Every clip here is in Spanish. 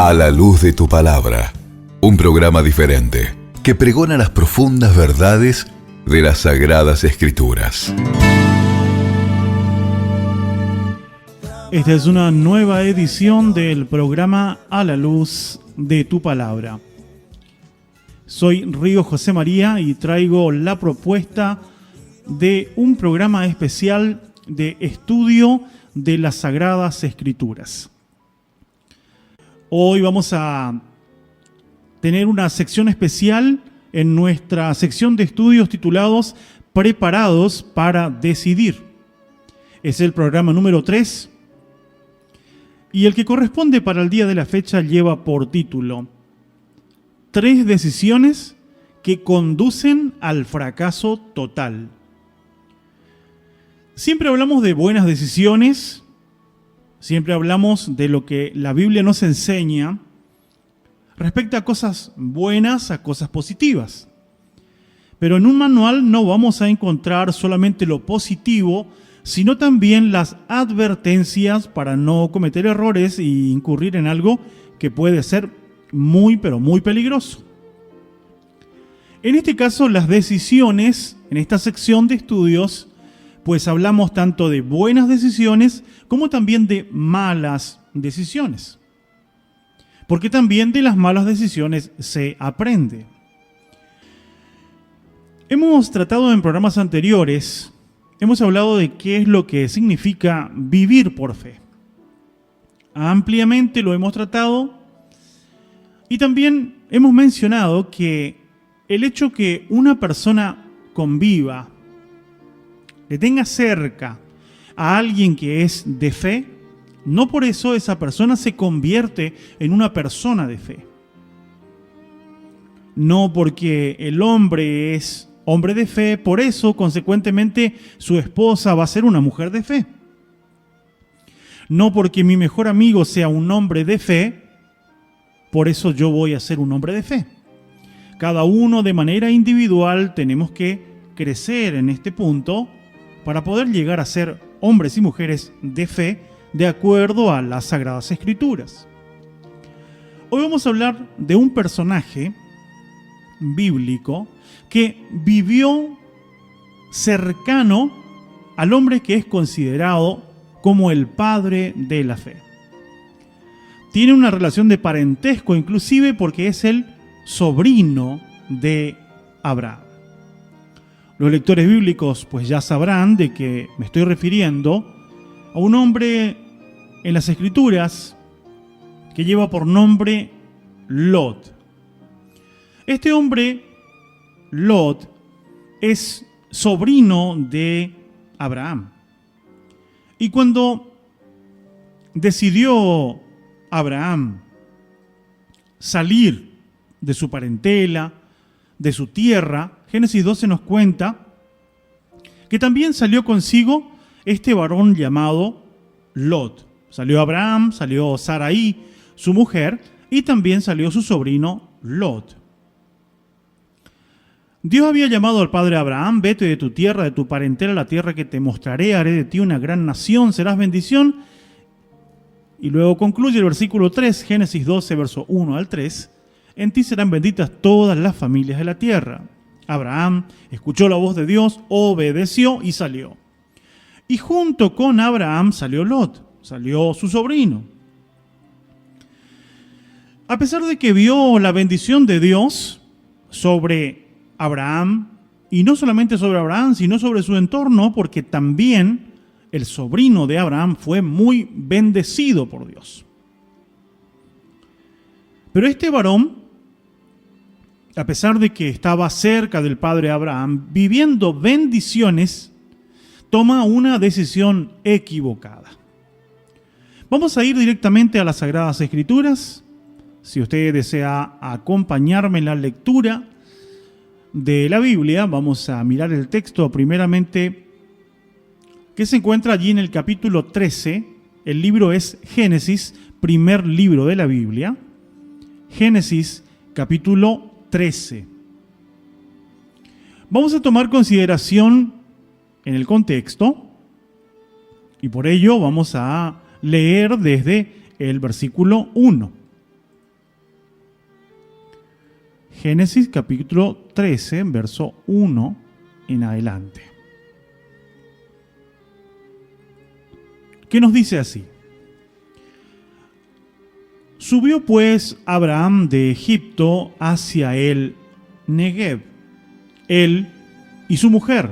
A la luz de tu palabra, un programa diferente que pregona las profundas verdades de las Sagradas Escrituras. Esta es una nueva edición del programa A la luz de tu palabra. Soy Río José María y traigo la propuesta de un programa especial de estudio de las Sagradas Escrituras. Hoy vamos a tener una sección especial en nuestra sección de estudios titulados Preparados para Decidir. Es el programa número 3 y el que corresponde para el día de la fecha lleva por título 3 decisiones que conducen al fracaso total. Siempre hablamos de buenas decisiones. Siempre hablamos de lo que la Biblia nos enseña respecto a cosas buenas, a cosas positivas. Pero en un manual no vamos a encontrar solamente lo positivo, sino también las advertencias para no cometer errores e incurrir en algo que puede ser muy, pero muy peligroso. En este caso, las decisiones, en esta sección de estudios, pues hablamos tanto de buenas decisiones como también de malas decisiones. Porque también de las malas decisiones se aprende. Hemos tratado en programas anteriores, hemos hablado de qué es lo que significa vivir por fe. Ampliamente lo hemos tratado y también hemos mencionado que el hecho que una persona conviva, le tenga cerca a alguien que es de fe, no por eso esa persona se convierte en una persona de fe. No porque el hombre es hombre de fe, por eso, consecuentemente, su esposa va a ser una mujer de fe. No porque mi mejor amigo sea un hombre de fe, por eso yo voy a ser un hombre de fe. Cada uno de manera individual tenemos que crecer en este punto para poder llegar a ser hombres y mujeres de fe de acuerdo a las Sagradas Escrituras. Hoy vamos a hablar de un personaje bíblico que vivió cercano al hombre que es considerado como el padre de la fe. Tiene una relación de parentesco inclusive porque es el sobrino de Abraham. Los lectores bíblicos pues ya sabrán de que me estoy refiriendo a un hombre en las Escrituras que lleva por nombre Lot. Este hombre, Lot, es sobrino de Abraham. Y cuando decidió Abraham salir de su parentela, de su tierra, Génesis 12 nos cuenta que también salió consigo este varón llamado Lot. Salió Abraham, salió Sarai, su mujer, y también salió su sobrino Lot. Dios había llamado al padre Abraham: vete de tu tierra, de tu parentela, a la tierra que te mostraré, haré de ti una gran nación, serás bendición. Y luego concluye el versículo 3, Génesis 12, verso 1 al 3, en ti serán benditas todas las familias de la tierra. Abraham escuchó la voz de Dios, obedeció y salió. Y junto con Abraham salió Lot, salió su sobrino. A pesar de que vio la bendición de Dios sobre Abraham, y no solamente sobre Abraham, sino sobre su entorno, porque también el sobrino de Abraham fue muy bendecido por Dios. Pero este varón, a pesar de que estaba cerca del padre Abraham, viviendo bendiciones, toma una decisión equivocada. Vamos a ir directamente a las Sagradas Escrituras. Si usted desea acompañarme en la lectura de la Biblia, vamos a mirar el texto primeramente que se encuentra allí en el capítulo 13. El libro es Génesis, primer libro de la Biblia. Génesis, capítulo 13. Vamos a tomar consideración en el contexto y por ello vamos a leer desde el versículo 1. Génesis capítulo 13, verso 1 en adelante. ¿Qué nos dice así? Subió pues Abraham de Egipto hacia el Negev, él y su mujer,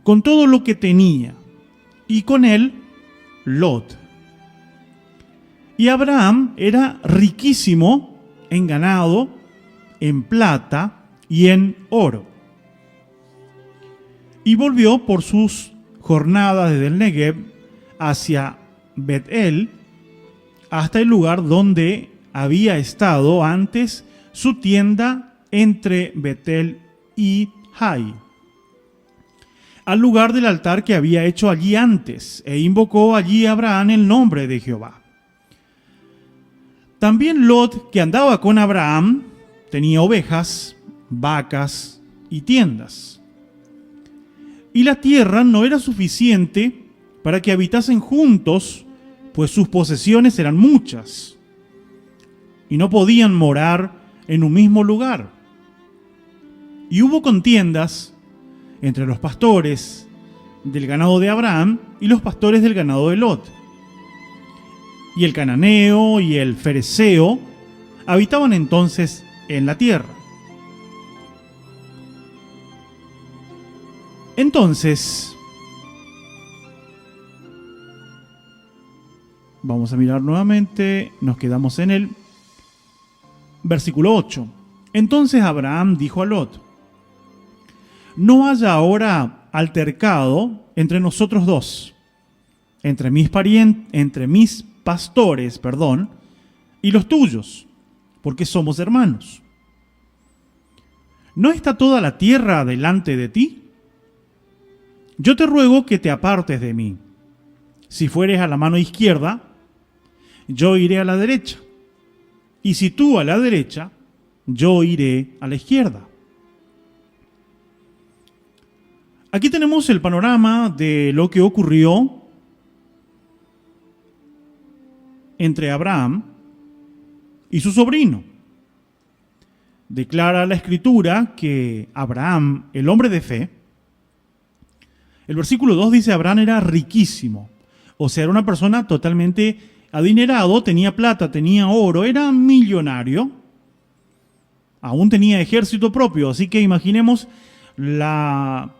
con todo lo que tenía, y con él Lot. Y Abraham era riquísimo en ganado, en plata y en oro. Y volvió por sus jornadas desde el Negev hacia Bet-el, hasta el lugar donde había estado antes su tienda entre Bet-el y Hai, al lugar del altar que había hecho allí antes, e invocó allí a Abraham el nombre de Jehová. También Lot, que andaba con Abraham, tenía ovejas, vacas y tiendas. Y la tierra no era suficiente para que habitasen juntos, pues sus posesiones eran muchas, y no podían morar en un mismo lugar. Y hubo contiendas entre los pastores del ganado de Abraham y los pastores del ganado de Lot. Y el cananeo y el fereceo habitaban entonces en la tierra. Entonces, vamos a mirar nuevamente, nos quedamos en el versículo 8. Entonces Abraham dijo a Lot: no haya ahora altercado entre nosotros dos, entre mis pastores, y los tuyos, porque somos hermanos. ¿No está toda la tierra delante de ti? Yo te ruego que te apartes de mí. Si fueres a la mano izquierda, yo iré a la derecha. Y si tú a la derecha, yo iré a la izquierda. Aquí tenemos el panorama de lo que ocurrió entre Abraham y su sobrino. Declara la Escritura que Abraham, el hombre de fe, el versículo 2 dice: Abraham era riquísimo, o sea, era una persona totalmente adinerado, tenía plata, tenía oro, era millonario, aún tenía ejército propio, así que imaginemos la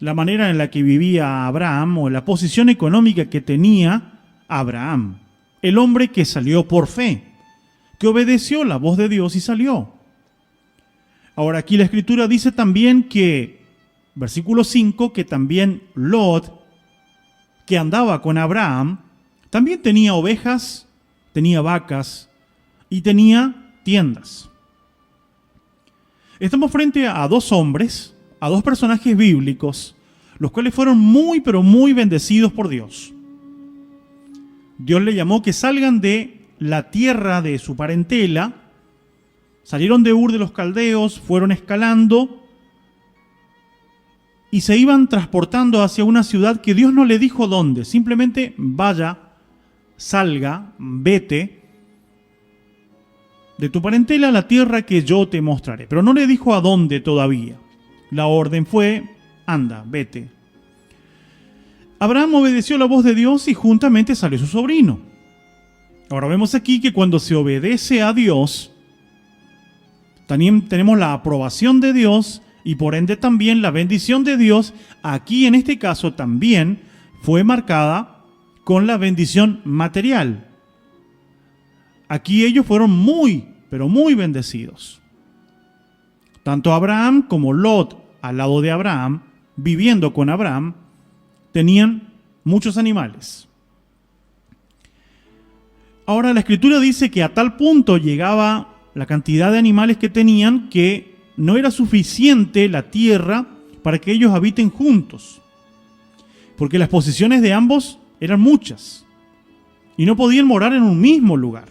manera en la que vivía Abraham, o la posición económica que tenía Abraham, el hombre que salió por fe, que obedeció la voz de Dios y salió. Ahora aquí la Escritura dice también que, versículo 5, que también Lot, que andaba con Abraham, también tenía ovejas, tenía vacas y tenía tiendas. Estamos frente a dos hombres, a dos personajes bíblicos, los cuales fueron muy, pero muy bendecidos por Dios. Dios le llamó que salgan de la tierra de su parentela, salieron de Ur de los Caldeos, fueron escalando y se iban transportando hacia una ciudad que Dios no le dijo dónde, simplemente vaya, salga, vete de tu parentela a la tierra que yo te mostraré. Pero no le dijo a dónde todavía. La orden fue: anda, vete. Abraham obedeció la voz de Dios y juntamente salió su sobrino. Ahora vemos aquí que cuando se obedece a Dios, también tenemos la aprobación de Dios y por ende también la bendición de Dios. Aquí en este caso también fue marcada con la bendición material. Aquí ellos fueron muy, pero muy bendecidos. Tanto Abraham como Lot, al lado de Abraham, viviendo con Abraham, tenían muchos animales. Ahora la Escritura dice que a tal punto llegaba la cantidad de animales que tenían que no era suficiente la tierra para que ellos habiten juntos, porque las posesiones de ambos eran muchas y no podían morar en un mismo lugar.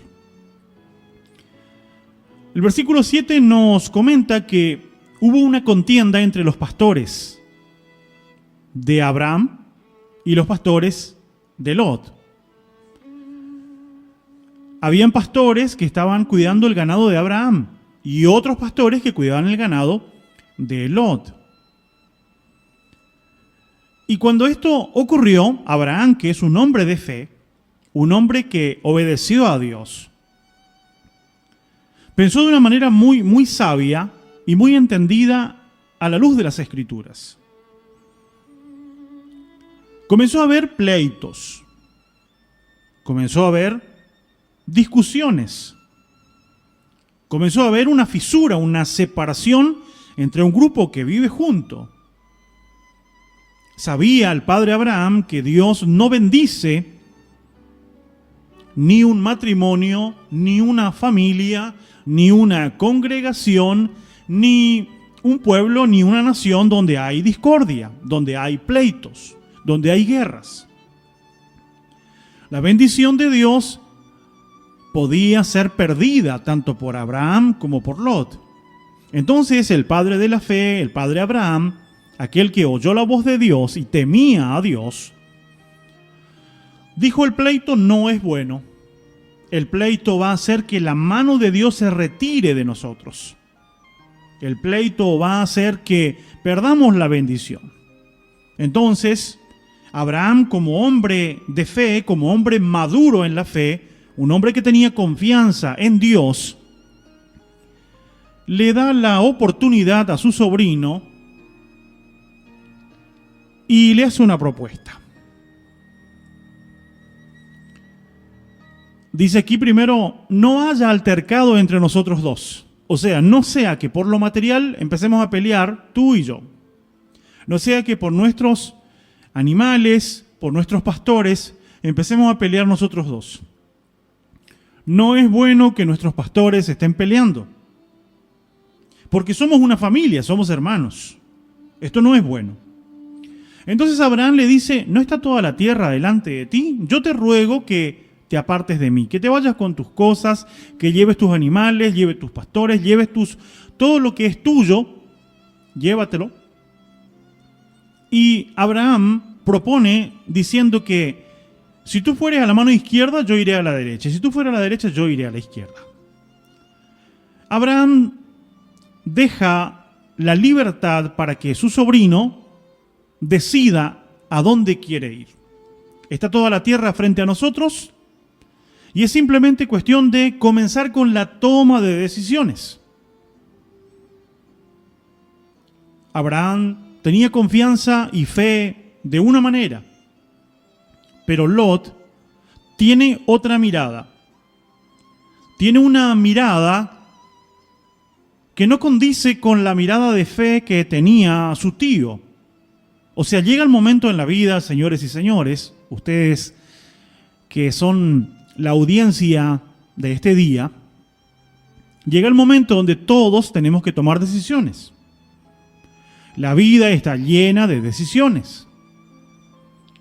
El versículo 7 nos comenta que hubo una contienda entre los pastores de Abraham y los pastores de Lot. Habían pastores que estaban cuidando el ganado de Abraham y otros pastores que cuidaban el ganado de Lot. Y cuando esto ocurrió, Abraham, que es un hombre de fe, un hombre que obedeció a Dios, pensó de una manera muy, muy sabia y muy entendida a la luz de las Escrituras. Comenzó a haber pleitos, comenzó a haber discusiones, comenzó a haber una fisura, una separación entre un grupo que vive junto. Sabía el padre Abraham que Dios no bendice ni un matrimonio, ni una familia, ni una congregación, ni un pueblo, ni una nación donde hay discordia, donde hay pleitos, donde hay guerras. La bendición de Dios podía ser perdida tanto por Abraham como por Lot. Entonces el padre de la fe, el padre Abraham, aquel que oyó la voz de Dios y temía a Dios, dijo: el pleito no es bueno. El pleito va a hacer que la mano de Dios se retire de nosotros. El pleito va a hacer que perdamos la bendición. Entonces, Abraham, como hombre de fe, como hombre maduro en la fe, un hombre que tenía confianza en Dios, le da la oportunidad a su sobrino y le hace una propuesta. Dice aquí primero: no haya altercado entre nosotros dos. O sea, no sea que por lo material empecemos a pelear tú y yo. No sea que por nuestros animales, por nuestros pastores, empecemos a pelear nosotros dos. No es bueno que nuestros pastores estén peleando, porque somos una familia, somos hermanos. Esto no es bueno. Entonces Abraham le dice: ¿no está toda la tierra delante de ti? Yo te ruego que te apartes de mí, que te vayas con tus cosas, que lleves tus animales, lleves tus pastores, lleves todo lo que es tuyo, llévatelo. Y Abraham propone diciendo que si tú fueres a la mano izquierda, yo iré a la derecha. Si tú fueras a la derecha, yo iré a la izquierda. Abraham deja la libertad para que su sobrino decida a dónde quiere ir. Está toda la tierra frente a nosotros y es simplemente cuestión de comenzar con la toma de decisiones. Abraham tenía confianza y fe de una manera, pero Lot tiene otra mirada. Tiene una mirada que no condice con la mirada de fe que tenía su tío. O sea, llega el momento en la vida, señores y señores, ustedes que son la audiencia de este día, llega el momento donde todos tenemos que tomar decisiones. La vida está llena de decisiones.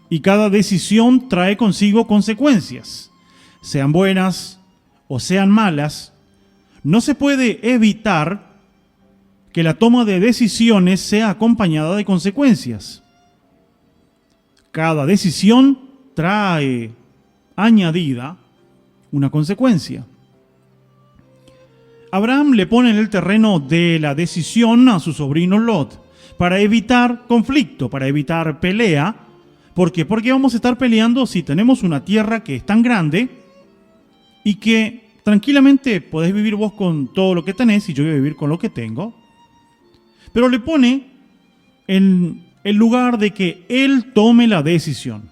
Y cada decisión trae consigo consecuencias, sean buenas o sean malas. No se puede evitar que la toma de decisiones sea acompañada de consecuencias. Cada decisión trae añadida una consecuencia. Abraham le pone en el terreno de la decisión a su sobrino Lot para evitar conflicto, para evitar pelea. ¿Por qué? Porque vamos a estar peleando si tenemos una tierra que es tan grande y que tranquilamente podés vivir vos con todo lo que tenés y yo voy a vivir con lo que tengo. Pero le pone en el lugar de que él tome la decisión.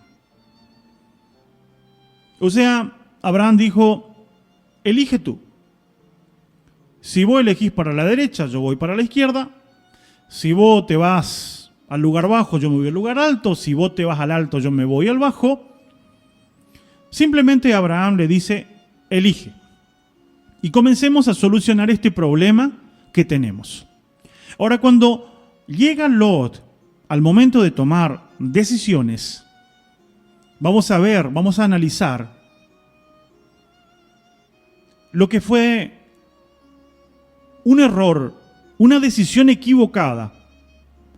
O sea, Abraham dijo: elige tú. Si vos elegís para la derecha, yo voy para la izquierda. Si vos te vas al lugar bajo, yo me voy al lugar alto. Si vos te vas al alto, yo me voy al bajo. Simplemente Abraham le dice: elige. Y comencemos a solucionar este problema que tenemos. Ahora, cuando llega Lot al momento de tomar decisiones, vamos a analizar lo que fue un error, una decisión equivocada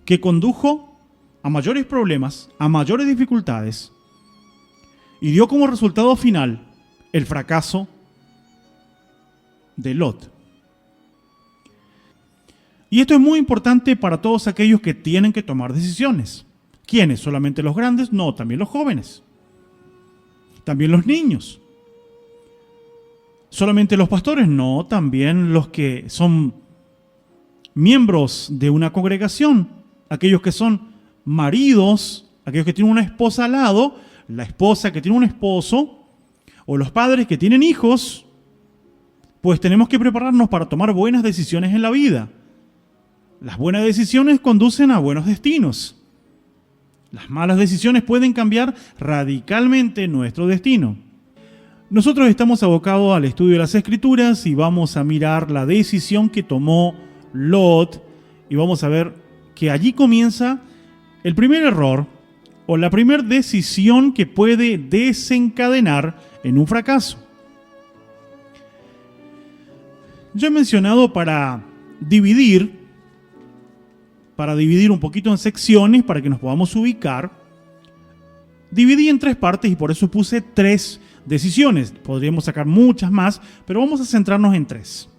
que condujo a mayores problemas, a mayores dificultades y dio como resultado final el fracaso de Lot. Y esto es muy importante para todos aquellos que tienen que tomar decisiones. ¿Quiénes? ¿Solamente los grandes? No, también los jóvenes. También los niños. ¿Solamente los pastores? No, también los que son miembros de una congregación. Aquellos que son maridos, aquellos que tienen una esposa al lado, la esposa que tiene un esposo, o los padres que tienen hijos. Pues tenemos que prepararnos para tomar buenas decisiones en la vida. Las buenas decisiones conducen a buenos destinos. Las malas decisiones pueden cambiar radicalmente nuestro destino. Nosotros estamos abocados al estudio de las Escrituras y vamos a mirar la decisión que tomó Lot y vamos a ver que allí comienza el primer error o la primera decisión que puede desencadenar en un fracaso. Yo he mencionado para dividir un poquito en secciones para que nos podamos ubicar. Dividí en 3 partes y por eso puse 3 decisiones. Podríamos sacar muchas más, pero vamos a centrarnos en 3.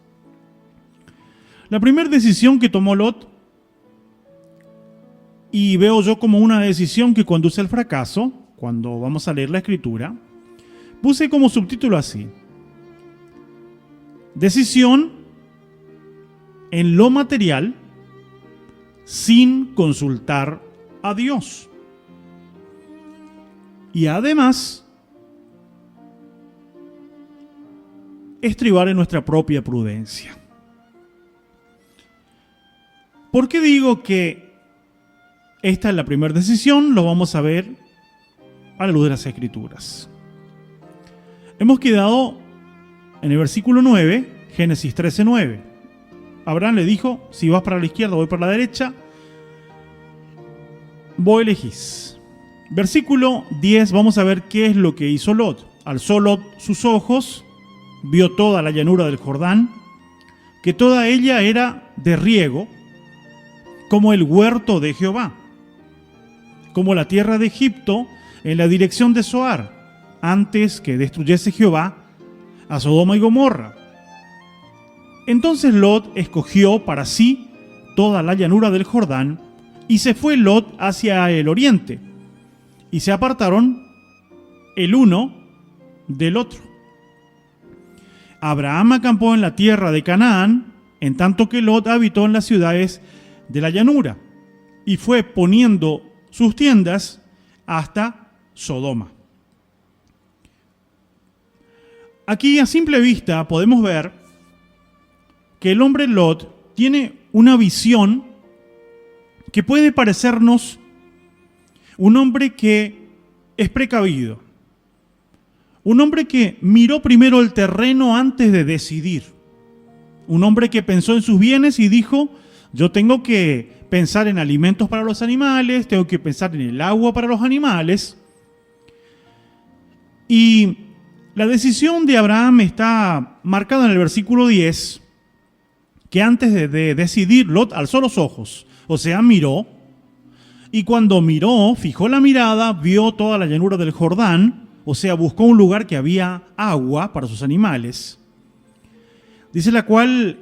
La primera decisión que tomó Lot, y veo yo como una decisión que conduce al fracaso, cuando vamos a leer la Escritura, puse como subtítulo así: decisión en lo material sin consultar a Dios. Y además, estribar en nuestra propia prudencia. ¿Por qué digo que esta es la primera decisión? Lo vamos a ver a la luz de las Escrituras. Hemos quedado en el versículo 9, Génesis 13:9. Abraham le dijo: si vas para la izquierda, voy para la derecha, vos elegís. Versículo 10, vamos a ver qué es lo que hizo Lot. Alzó Lot sus ojos, vio toda la llanura del Jordán, que toda ella era de riego, como el huerto de Jehová, como la tierra de Egipto en la dirección de Zoar, antes que destruyese Jehová a Sodoma y Gomorra. Entonces Lot escogió para sí toda la llanura del Jordán, y se fue Lot hacia el oriente, y se apartaron el uno del otro. Abraham acampó en la tierra de Canaán, en tanto que Lot habitó en las ciudades de la llanura, y fue poniendo sus tiendas hasta Sodoma. Aquí a simple vista podemos ver que el hombre Lot tiene una visión que puede parecernos un hombre que es precavido, un hombre que miró primero el terreno antes de decidir, un hombre que pensó en sus bienes y dijo: yo tengo que pensar en alimentos para los animales, tengo que pensar en el agua para los animales. Y la decisión de Abraham está marcada en el versículo 10, que antes de decidir, Lot alzó los ojos, o sea, miró, y cuando miró, fijó la mirada, vio toda la llanura del Jordán, o sea, buscó un lugar que había agua para sus animales. Dice la cual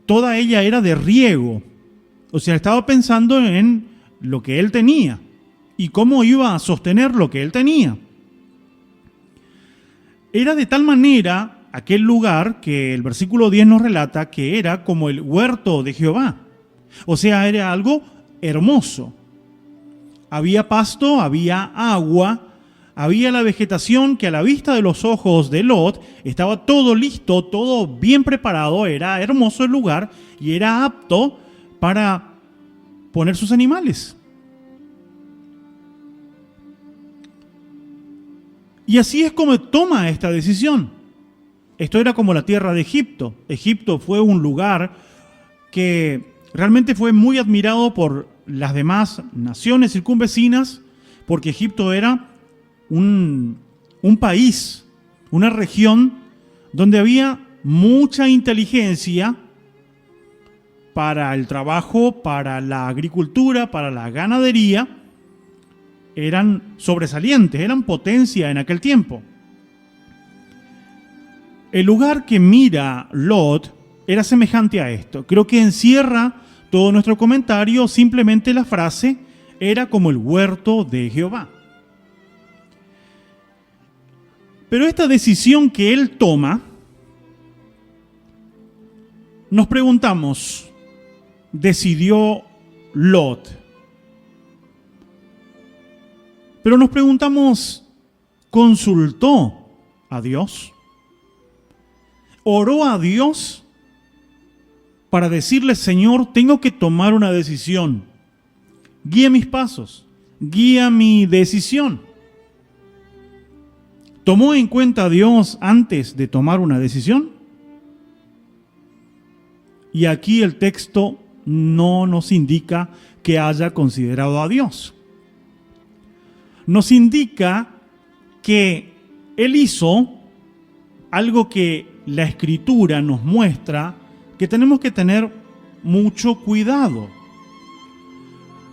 toda ella era de riego, o sea, estaba pensando en lo que él tenía y cómo iba a sostener lo que él tenía. Era de tal manera aquel lugar que el versículo 10 nos relata que era como el huerto de Jehová. O sea, era algo hermoso. Había pasto, había agua, había la vegetación que a la vista de los ojos de Lot estaba todo listo, todo bien preparado, era hermoso el lugar y era apto para poner sus animales. Y así es como toma esta decisión. Esto era como la tierra de Egipto. Egipto fue un lugar que realmente fue muy admirado por las demás naciones circunvecinas, porque Egipto era un país, una región donde había mucha inteligencia para el trabajo, para la agricultura, para la ganadería. Eran sobresalientes, eran potencia en aquel tiempo. El lugar que mira Lot era semejante a esto. Creo que encierra todo nuestro comentario, simplemente la frase era como el huerto de Jehová. Pero esta decisión que él toma, nos preguntamos, decidió Lot. Pero nos preguntamos, ¿consultó a Dios? ¿Oró a Dios para decirle, Señor, tengo que tomar una decisión? Guía mis pasos, guía mi decisión. ¿Tomó en cuenta a Dios antes de tomar una decisión? Y aquí el texto no nos indica que haya considerado a Dios. Nos indica que él hizo algo que la Escritura nos muestra que tenemos que tener mucho cuidado.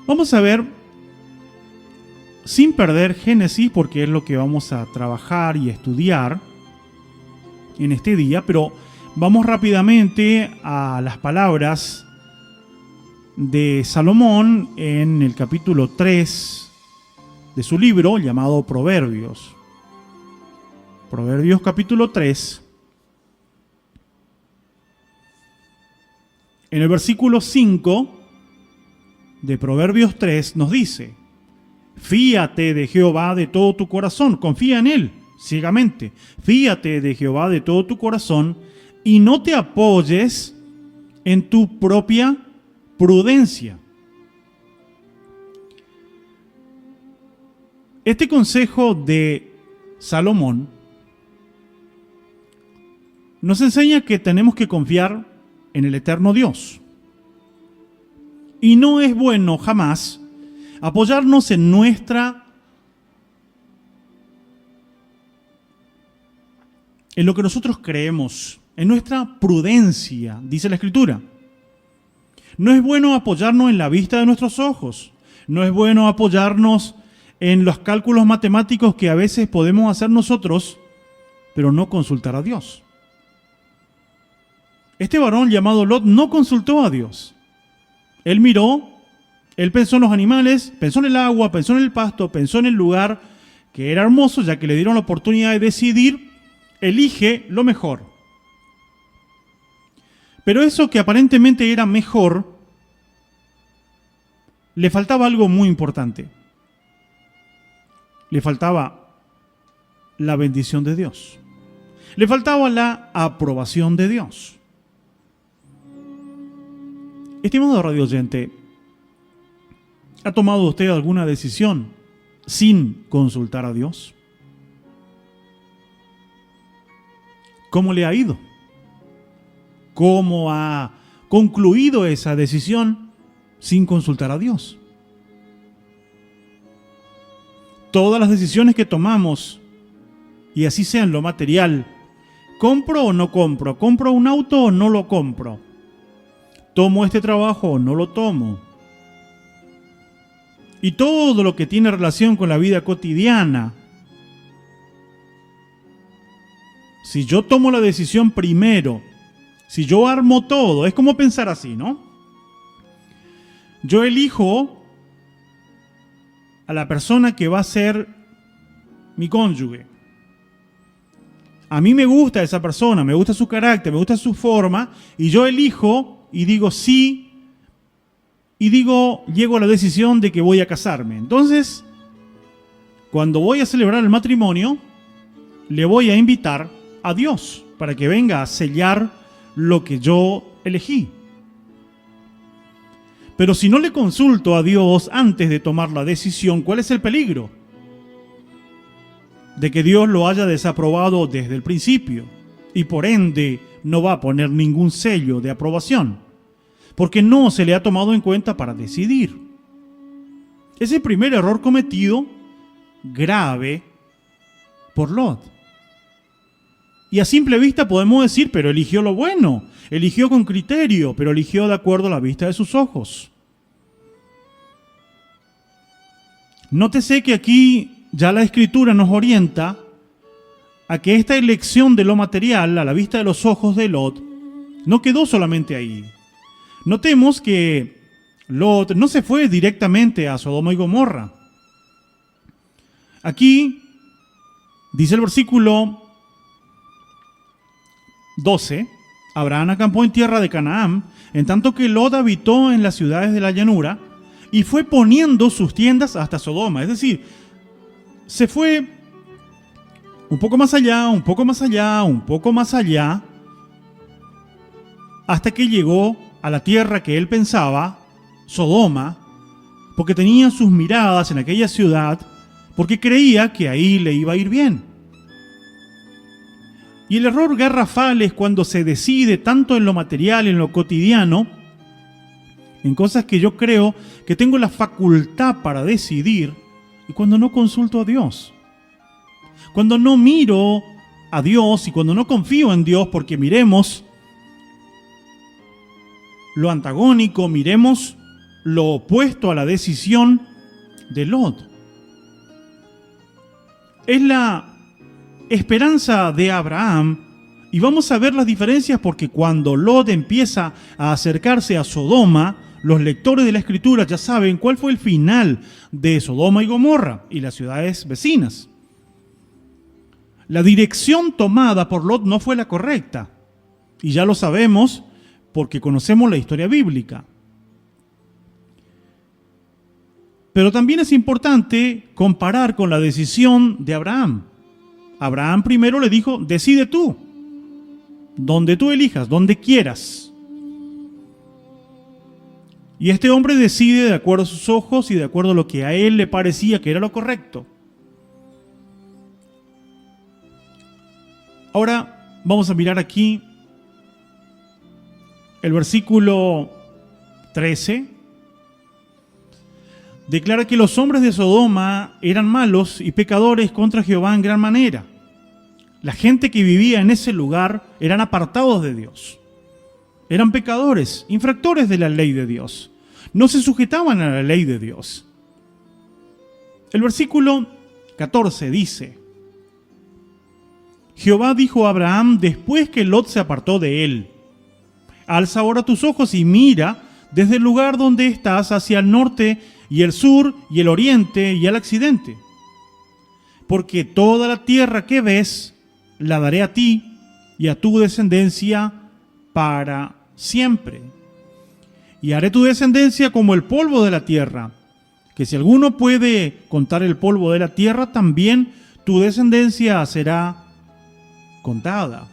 Vamos a ver, sin perder Génesis, porque es lo que vamos a trabajar y estudiar en este día, pero vamos rápidamente a las palabras de Salomón en el capítulo 3 de su libro llamado Proverbios. Proverbios capítulo 3. En el versículo 5 de Proverbios 3 nos dice: fíate de Jehová de todo tu corazón, confía en Él ciegamente. Fíate de Jehová de todo tu corazón y no te apoyes en tu propia prudencia. Este consejo de Salomón nos enseña que tenemos que confiar en el eterno Dios. Y no es bueno jamás apoyarnos en lo que nosotros creemos, en nuestra prudencia, dice la Escritura. No es bueno apoyarnos en la vista de nuestros ojos. No es bueno apoyarnos en los cálculos matemáticos que a veces podemos hacer nosotros, pero no consultar a Dios. Este varón llamado Lot no consultó a Dios. Él miró, él pensó en los animales, pensó en el agua, pensó en el pasto, pensó en el lugar que era hermoso, ya que le dieron la oportunidad de decidir, elige lo mejor. Pero eso que aparentemente era mejor, le faltaba algo muy importante. Le faltaba la bendición de Dios. Le faltaba la aprobación de Dios. Estimado radio oyente, ¿ha tomado usted alguna decisión sin consultar a Dios? ¿Cómo le ha ido? ¿Cómo ha concluido esa decisión sin consultar a Dios? Todas las decisiones que tomamos, y así sea en lo material, ¿compro o no compro? ¿Compro un auto o no lo compro? ¿Tomo este trabajo o no lo tomo? Y todo lo que tiene relación con la vida cotidiana. Si yo tomo la decisión primero, si yo armo todo, es como pensar así, ¿no? Yo elijo a la persona que va a ser mi cónyuge. A mí me gusta esa persona, me gusta su carácter, me gusta su forma, y yo elijo y digo sí, y llego a la decisión de que voy a casarme. Entonces, cuando voy a celebrar el matrimonio, le voy a invitar a Dios para que venga a sellar lo que yo elegí. Pero si no le consulto a Dios antes de tomar la decisión, ¿cuál es el peligro? De que Dios lo haya desaprobado desde el principio y por ende no va a poner ningún sello de aprobación, porque no se le ha tomado en cuenta para decidir. Es el primer error cometido grave por Lot. Y a simple vista podemos decir, pero eligió lo bueno, eligió con criterio, pero eligió de acuerdo a la vista de sus ojos. Nótese que aquí ya la Escritura nos orienta a que esta elección de lo material a la vista de los ojos de Lot no quedó solamente ahí. Notemos que Lot no se fue directamente a Sodoma y Gomorra. Aquí dice el versículo 12, Abraham acampó en tierra de Canaán, en tanto que Lot habitó en las ciudades de la llanura y fue poniendo sus tiendas hasta Sodoma. Es decir, se fue un poco más allá, un poco más allá, un poco más allá, hasta que llegó a la tierra que él pensaba, Sodoma, porque tenía sus miradas en aquella ciudad, porque creía que ahí le iba a ir bien. Y el error garrafal es cuando se decide tanto en lo material, en lo cotidiano, en cosas que yo creo que tengo la facultad para decidir, y cuando no consulto a Dios. Cuando no miro a Dios y cuando no confío en Dios, porque miremos lo antagónico, miremos lo opuesto a la decisión de Lot. Es la esperanza de Abraham, y vamos a ver las diferencias porque cuando Lot empieza a acercarse a Sodoma, los lectores de la Escritura ya saben cuál fue el final de Sodoma y Gomorra y las ciudades vecinas. La dirección tomada por Lot no fue la correcta, y ya lo sabemos porque conocemos la historia bíblica. Pero también es importante comparar con la decisión de Abraham. Abraham primero le dijo, decide tú, donde tú elijas, donde quieras. Y este hombre decide de acuerdo a sus ojos y de acuerdo a lo que a él le parecía que era lo correcto. Ahora vamos a mirar aquí el versículo 13. Declara que los hombres de Sodoma eran malos y pecadores contra Jehová en gran manera. La gente que vivía en ese lugar eran apartados de Dios. Eran pecadores, infractores de la ley de Dios. No se sujetaban a la ley de Dios. El versículo 14 dice, Jehová dijo a Abraham después que Lot se apartó de él, alza ahora tus ojos y mira desde el lugar donde estás hacia el norte y el sur y el oriente y el occidente. Porque toda la tierra que ves la daré a ti y a tu descendencia para siempre. Y haré tu descendencia como el polvo de la tierra, que si alguno puede contar el polvo de la tierra, también tu descendencia será contada.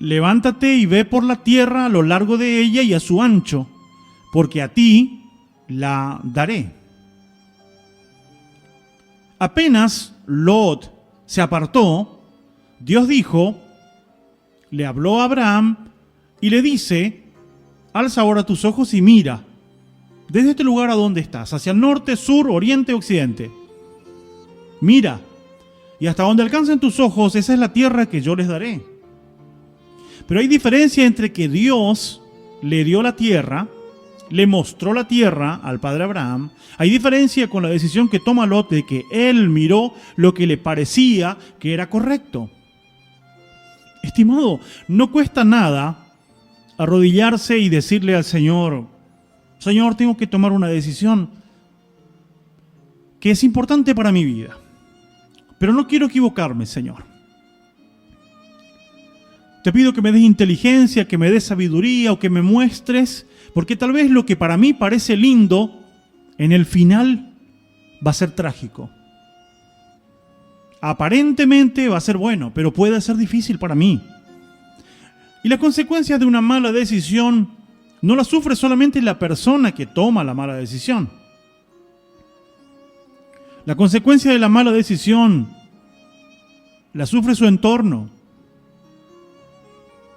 Levántate y ve por la tierra a lo largo de ella y a su ancho, porque a ti la daré. Apenas Lot se apartó, Dios dijo, le habló a Abraham y le dice, alza ahora tus ojos y mira, desde este lugar a donde estás, hacia el norte, sur, oriente, occidente. Mira, y hasta donde alcancen tus ojos, esa es la tierra que yo les daré. Pero hay diferencia entre que Dios le dio la tierra, le mostró la tierra al padre Abraham. Hay diferencia con la decisión que toma Lot de que él miró lo que le parecía que era correcto. Estimado, no cuesta nada arrodillarse y decirle al Señor, Señor, tengo que tomar una decisión que es importante para mi vida, pero no quiero equivocarme, Señor. Te pido que me des inteligencia, que me des sabiduría o que me muestres, porque tal vez lo que para mí parece lindo, en el final va a ser trágico. Aparentemente va a ser bueno, pero puede ser difícil para mí. Y las consecuencias de una mala decisión no las sufre solamente la persona que toma la mala decisión. La consecuencia de la mala decisión la sufre su entorno.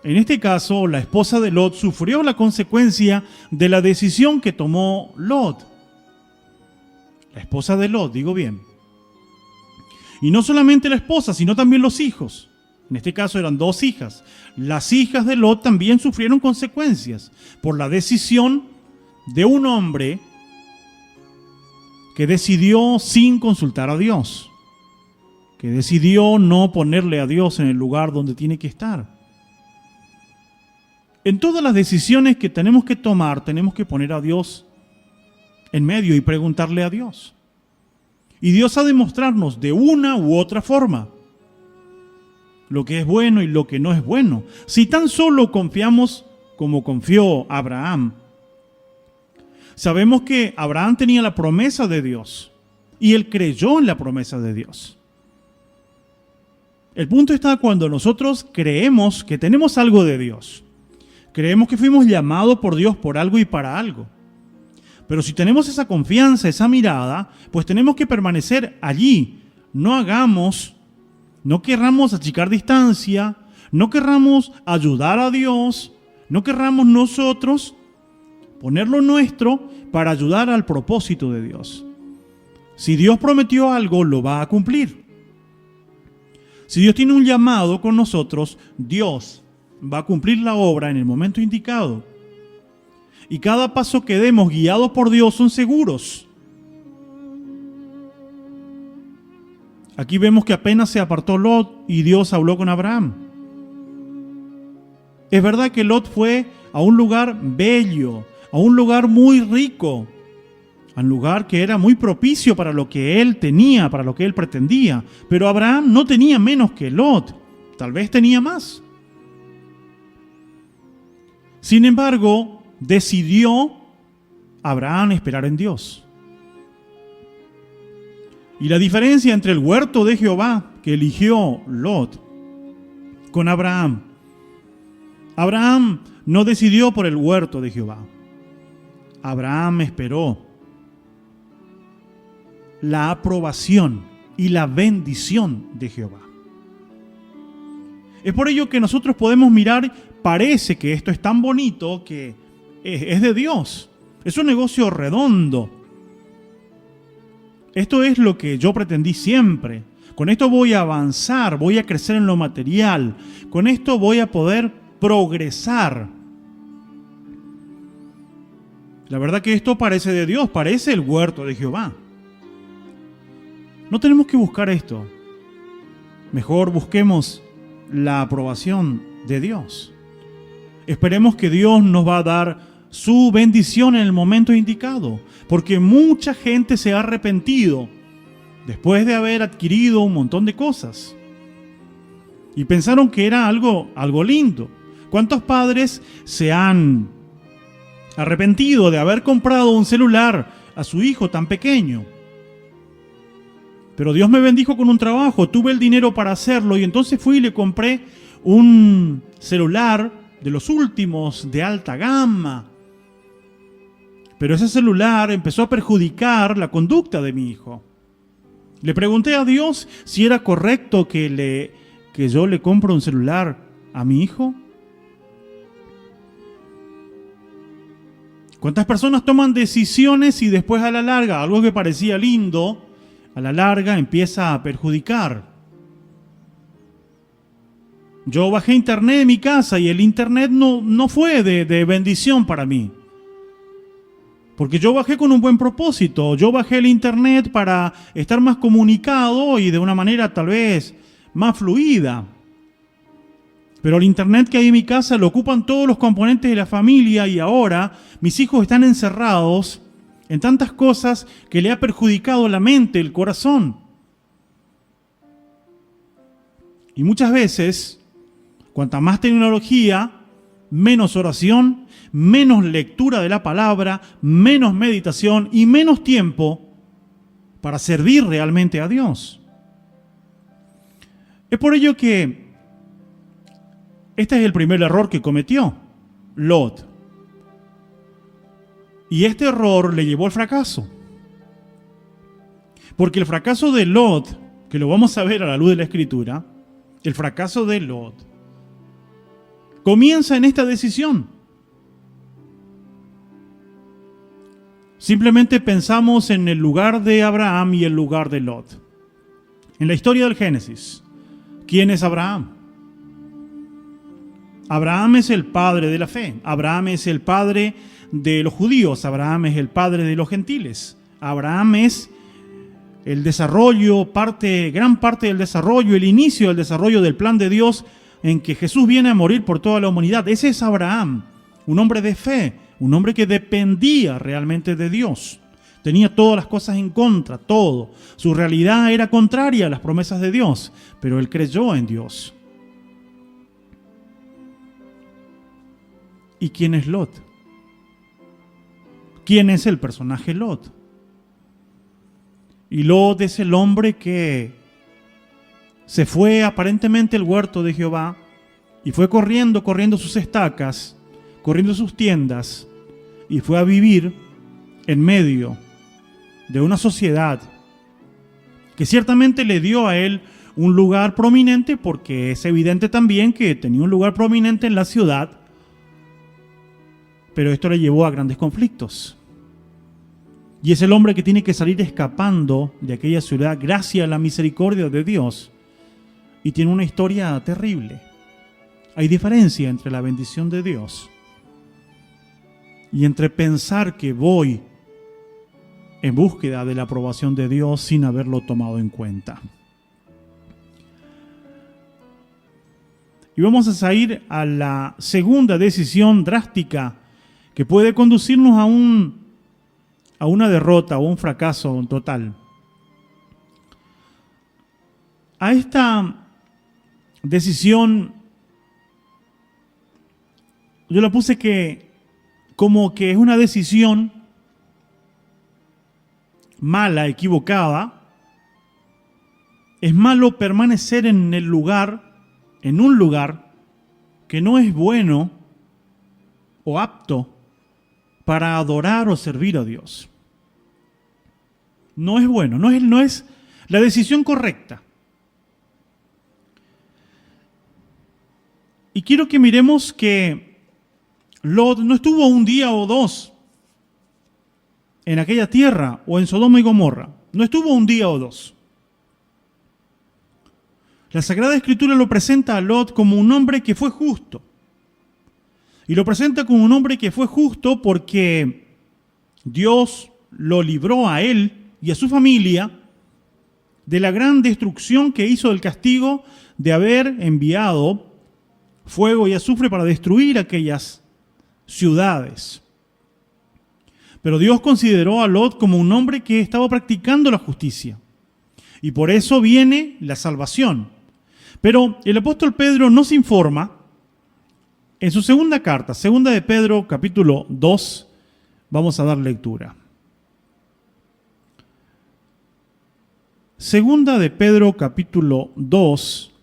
En este caso, la esposa de Lot sufrió la consecuencia de la decisión que tomó Lot. La esposa de Lot, digo bien. Y no solamente la esposa, sino también los hijos. En este caso eran 2 hijas. Las hijas de Lot también sufrieron consecuencias por la decisión de un hombre que decidió sin consultar a Dios, que decidió no ponerle a Dios en el lugar donde tiene que estar. En todas las decisiones que tenemos que tomar, tenemos que poner a Dios en medio y preguntarle a Dios. Y Dios ha de mostrarnos de una u otra forma lo que es bueno y lo que no es bueno. Si tan solo confiamos como confió Abraham, sabemos que Abraham tenía la promesa de Dios y él creyó en la promesa de Dios. El punto está cuando nosotros creemos que tenemos algo de Dios. Creemos que fuimos llamados por Dios por algo y para algo. Pero si tenemos esa confianza, esa mirada, pues tenemos que permanecer allí. No querramos achicar distancia, no querramos ayudar a Dios, no querramos nosotros poner lo nuestro para ayudar al propósito de Dios. Si Dios prometió algo, lo va a cumplir. Si Dios tiene un llamado con nosotros, Dios va a cumplir la obra en el momento indicado. Y cada paso que demos guiados por Dios son seguros. Aquí vemos que apenas se apartó Lot y Dios habló con Abraham. Es verdad que Lot fue a un lugar bello, a un lugar muy rico, a un lugar que era muy propicio para lo que él tenía, para lo que él pretendía. Pero Abraham no tenía menos que Lot, tal vez tenía más. Sin embargo, decidió Abraham esperar en Dios. Y la diferencia entre el huerto de Jehová que eligió Lot con Abraham no decidió por el huerto de Jehová. Abraham esperó la aprobación y la bendición de Jehová. Es por ello que nosotros podemos mirar, parece que esto es tan bonito que es de Dios. Es un negocio redondo. Esto es lo que yo pretendí siempre. Con esto voy a avanzar, voy a crecer en lo material. Con esto voy a poder progresar. La verdad que esto parece de Dios, parece el huerto de Jehová. No tenemos que buscar esto. Mejor busquemos la aprobación de Dios. Esperemos que Dios nos va a dar su bendición en el momento indicado, porque mucha gente se ha arrepentido después de haber adquirido un montón de cosas y pensaron que era algo lindo. ¿Cuántos padres se han arrepentido de haber comprado un celular a su hijo tan pequeño? Pero Dios me bendijo con un trabajo, tuve el dinero para hacerlo y entonces fui y le compré un celular de los últimos, de alta gama. Pero ese celular empezó a perjudicar la conducta de mi hijo. Le pregunté a Dios si era correcto que yo le compre un celular a mi hijo. ¿Cuántas personas toman decisiones y después a la larga, algo que parecía lindo, a la larga empieza a perjudicar? Yo bajé internet en mi casa y el internet no fue de bendición para mí. Porque yo bajé con un buen propósito. Yo bajé el internet para estar más comunicado y de una manera tal vez más fluida. Pero el internet que hay en mi casa lo ocupan todos los componentes de la familia y ahora mis hijos están encerrados en tantas cosas que le ha perjudicado la mente, el corazón. Y muchas veces, cuanta más tecnología, menos oración, menos lectura de la palabra, menos meditación y menos tiempo para servir realmente a Dios. Es por ello que este es el primer error que cometió Lot. Y este error le llevó al fracaso. Porque el fracaso de Lot, que lo vamos a ver a la luz de la Escritura, el fracaso de Lot comienza en esta decisión. Simplemente pensamos en el lugar de Abraham y el lugar de Lot. En la historia del Génesis, ¿quién es Abraham? Abraham es el padre de la fe. Abraham es el padre de los judíos. Abraham es el padre de los gentiles. Abraham es el desarrollo, gran parte del desarrollo, el inicio del desarrollo del plan de Dios en que Jesús viene a morir por toda la humanidad. Ese es Abraham, un hombre de fe, un hombre que dependía realmente de Dios. Tenía todas las cosas en contra, todo. Su realidad era contraria a las promesas de Dios, pero él creyó en Dios. ¿Y quién es Lot? ¿Quién es el personaje Lot? Y Lot es el hombre que se fue aparentemente al huerto de Jehová y fue corriendo sus estacas, corriendo sus tiendas, y fue a vivir en medio de una sociedad que ciertamente le dio a él un lugar prominente, porque es evidente también que tenía un lugar prominente en la ciudad, pero esto le llevó a grandes conflictos. Y es el hombre que tiene que salir escapando de aquella ciudad gracias a la misericordia de Dios, y tiene una historia terrible. Hay diferencia entre la bendición de Dios y entre pensar que voy en búsqueda de la aprobación de Dios sin haberlo tomado en cuenta. Y vamos a ir a la segunda decisión drástica que puede conducirnos a una derrota o un fracaso total. A esta decisión yo la puse como que es una decisión mala, equivocada. Es malo permanecer en un lugar que no es bueno o apto para adorar o servir a Dios. No es bueno, no es la decisión correcta. Y quiero que miremos que Lot no estuvo un día o dos en aquella tierra o en Sodoma y Gomorra. No estuvo un día o dos. La Sagrada Escritura lo presenta a Lot como un hombre que fue justo. Y lo presenta como un hombre que fue justo porque Dios lo libró a él y a su familia de la gran destrucción que hizo del castigo de haber enviado fuego y azufre para destruir aquellas ciudades. Pero Dios consideró a Lot como un hombre que estaba practicando la justicia. Y por eso viene la salvación. Pero el apóstol Pedro nos informa en su segunda carta, segunda de Pedro, capítulo 2, vamos a dar lectura. Segunda de Pedro, capítulo 2,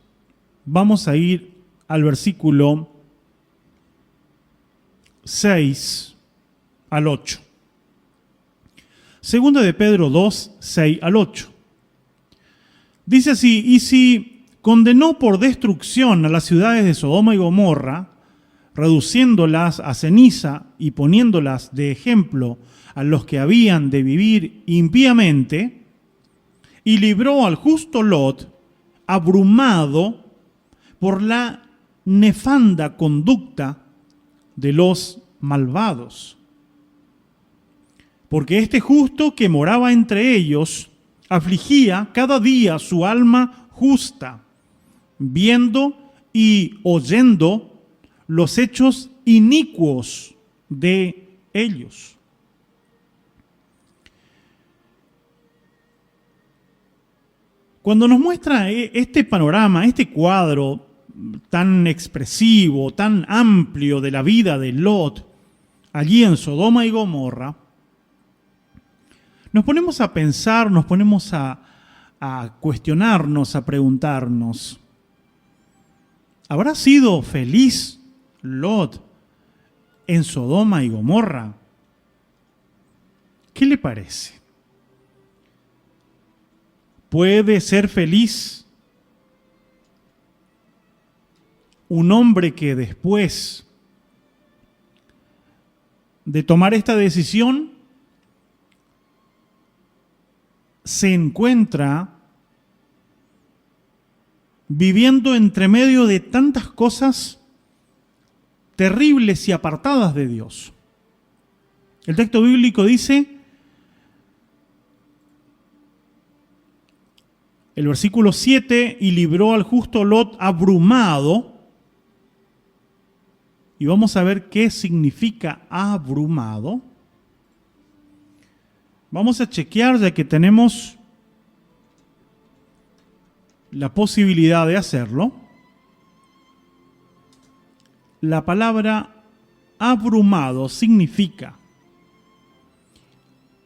vamos a ir al versículo 6 al 8. Segunda de Pedro 2, 6 al 8. Dice así: y si condenó por destrucción a las ciudades de Sodoma y Gomorra, reduciéndolas a ceniza y poniéndolas de ejemplo a los que habían de vivir impíamente, y libró al justo Lot, abrumado por la nefanda conducta de los malvados. Porque este justo que moraba entre ellos afligía cada día su alma justa, viendo y oyendo los hechos inicuos de ellos. Cuando nos muestra este panorama, este cuadro tan expresivo, tan amplio de la vida de Lot, allí en Sodoma y Gomorra, nos ponemos a pensar, nos ponemos a cuestionarnos, a preguntarnos: ¿habrá sido feliz Lot en Sodoma y Gomorra? ¿Qué le parece? ¿Puede ser feliz un hombre que después de tomar esta decisión se encuentra viviendo entre medio de tantas cosas terribles y apartadas de Dios? El texto bíblico dice, el versículo 7, y libró al justo Lot abrumado y vamos a ver qué significa abrumado. Vamos a chequear ya que tenemos la posibilidad de hacerlo. La palabra abrumado significa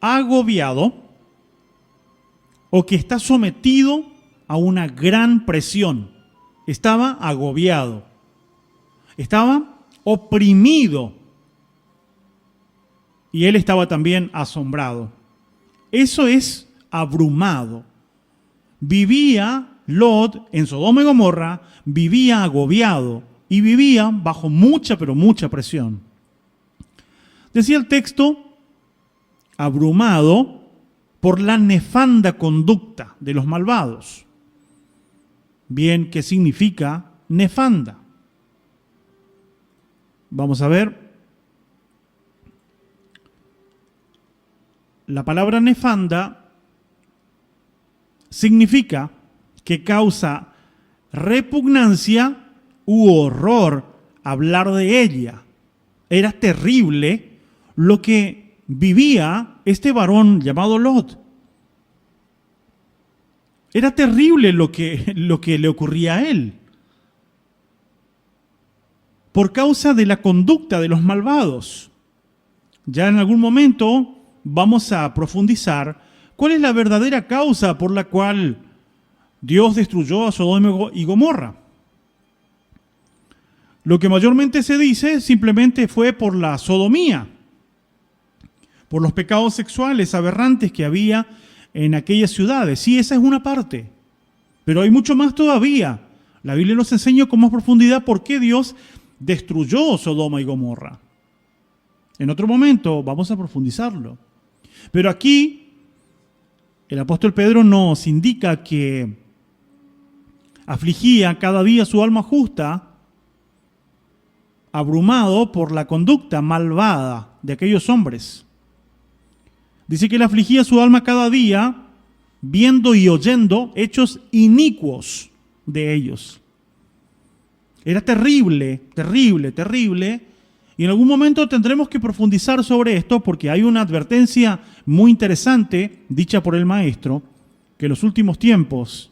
agobiado o que está sometido a una gran presión. Estaba agobiado, estaba oprimido y él estaba también asombrado. Eso es abrumado. Vivía Lot en Sodoma y Gomorra, vivía agobiado y vivía bajo mucha, pero mucha presión. Decía el texto, abrumado por la nefanda conducta de los malvados. Bien, ¿qué significa nefanda? Vamos a ver. La palabra nefanda significa que causa repugnancia u horror hablar de ella. Era terrible lo que vivía este varón llamado Lot. Era terrible lo que le ocurría a él. Por causa de la conducta de los malvados. Ya en algún momento vamos a profundizar cuál es la verdadera causa por la cual Dios destruyó a Sodoma y Gomorra. Lo que mayormente se dice simplemente fue por la sodomía, por los pecados sexuales aberrantes que había en aquellas ciudades. Sí, esa es una parte, pero hay mucho más todavía. La Biblia nos enseña con más profundidad por qué Dios destruyó Sodoma y Gomorra. En otro momento vamos a profundizarlo. Pero aquí el apóstol Pedro nos indica que afligía cada día su alma justa, abrumado por la conducta malvada de aquellos hombres. Dice que le afligía su alma cada día, viendo y oyendo hechos inicuos de ellos. Era terrible, terrible, terrible. Y en algún momento tendremos que profundizar sobre esto porque hay una advertencia muy interesante dicha por el maestro, que en los últimos tiempos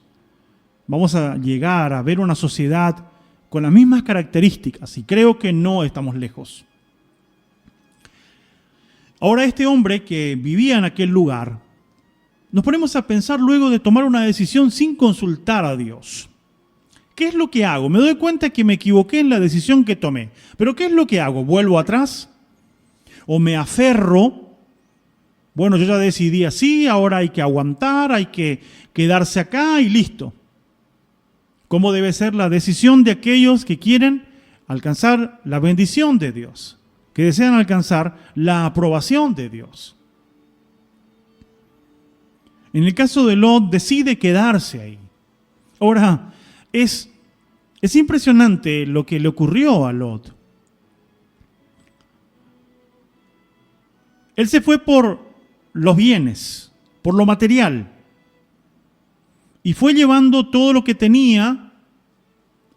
vamos a llegar a ver una sociedad con las mismas características y creo que no estamos lejos. Ahora este hombre que vivía en aquel lugar, nos ponemos a pensar luego de tomar una decisión sin consultar a Dios. ¿Qué es lo que hago? Me doy cuenta que me equivoqué en la decisión que tomé. ¿Pero qué es lo que hago? ¿Vuelvo atrás? ¿O me aferro? Bueno, yo ya decidí así, ahora hay que aguantar, hay que quedarse acá y listo. ¿Cómo debe ser la decisión de aquellos que quieren alcanzar la bendición de Dios? Que desean alcanzar la aprobación de Dios. En el caso de Lot, decide quedarse ahí. Ahora, es impresionante lo que le ocurrió a Lot. Él se fue por los bienes, por lo material, y fue llevando todo lo que tenía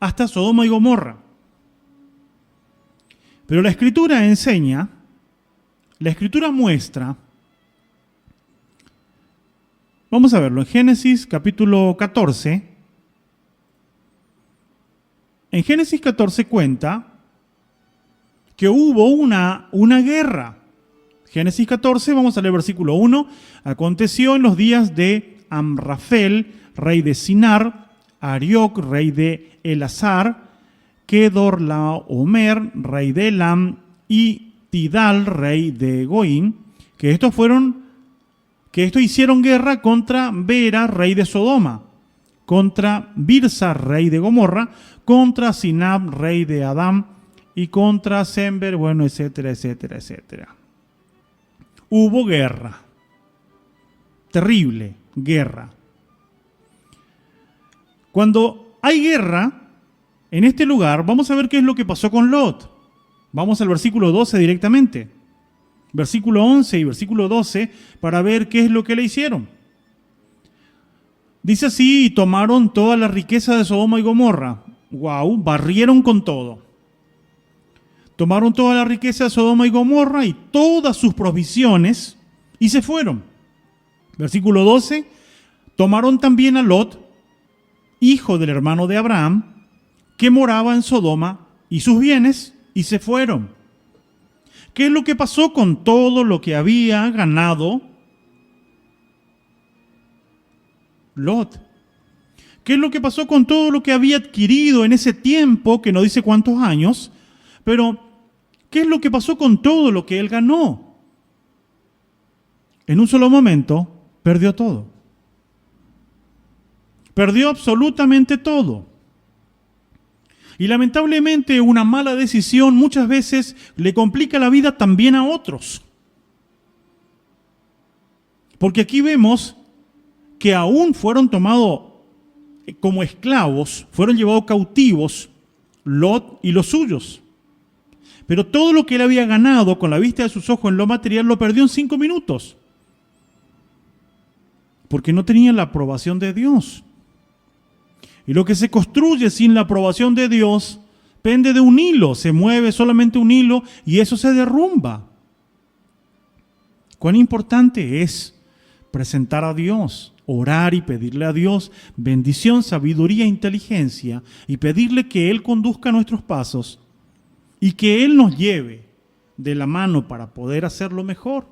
hasta Sodoma y Gomorra. Pero la Escritura enseña, la Escritura muestra, vamos a verlo en Génesis capítulo 14. En Génesis 14 cuenta que hubo una guerra. Génesis 14, vamos a leer versículo 1. Aconteció en los días de Amrafel, rey de Sinar, Arioc, rey de Elazar, Kedorlaomer, rey de Elam, y Tidal, rey de Goim, que estos hicieron guerra contra Bera, rey de Sodoma, contra Birsa, rey de Gomorra, contra Sinab, rey de Adám, y contra Sember, bueno, etcétera, etcétera, etcétera. Hubo guerra. Terrible guerra. Cuando hay guerra en este lugar, vamos a ver qué es lo que pasó con Lot. Vamos al versículo 12 directamente. Versículo 11 y versículo 12 para ver qué es lo que le hicieron. Dice así, y tomaron toda la riqueza de Sodoma y Gomorra. Wow, barrieron con todo. Tomaron toda la riqueza de Sodoma y Gomorra y todas sus provisiones y se fueron. Versículo 12. Tomaron también a Lot, hijo del hermano de Abraham, que moraba en Sodoma, y sus bienes, y se fueron. ¿Qué es lo que pasó con todo lo que había ganado Lot? ¿Qué es lo que pasó con todo lo que había adquirido en ese tiempo, que no dice cuántos años, pero qué es lo que pasó con todo lo que él ganó? En un solo momento, perdió todo. Perdió absolutamente todo. Y lamentablemente una mala decisión muchas veces le complica la vida también a otros. Porque aquí vemos que aún fueron tomados como esclavos, fueron llevados cautivos Lot y los suyos. Pero todo lo que él había ganado con la vista de sus ojos en lo material lo perdió en 5 minutos. Porque no tenía la aprobación de Dios. Y lo que se construye sin la aprobación de Dios pende de un hilo, se mueve solamente un hilo y eso se derrumba. Cuán importante es presentar a Dios, orar y pedirle a Dios bendición, sabiduría e inteligencia y pedirle que Él conduzca nuestros pasos y que Él nos lleve de la mano para poder hacerlo mejor.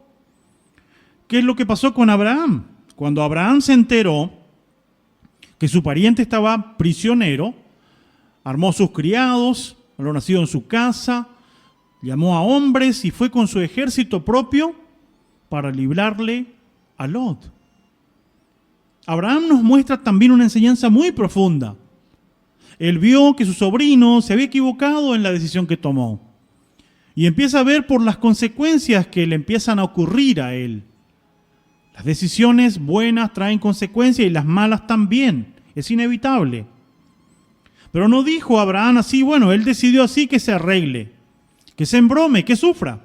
¿Qué es lo que pasó con Abraham? Cuando Abraham se enteró que su pariente estaba prisionero, armó sus criados, lo nacido en su casa, llamó a hombres y fue con su ejército propio para librarle a Lot. Abraham nos muestra también una enseñanza muy profunda. Él vio que su sobrino se había equivocado en la decisión que tomó y empieza a ver por las consecuencias que le empiezan a ocurrir a él. Las decisiones buenas traen consecuencias y las malas también. Es inevitable. Pero no dijo Abraham así, bueno, él decidió así, que se arregle, que se embrome, que sufra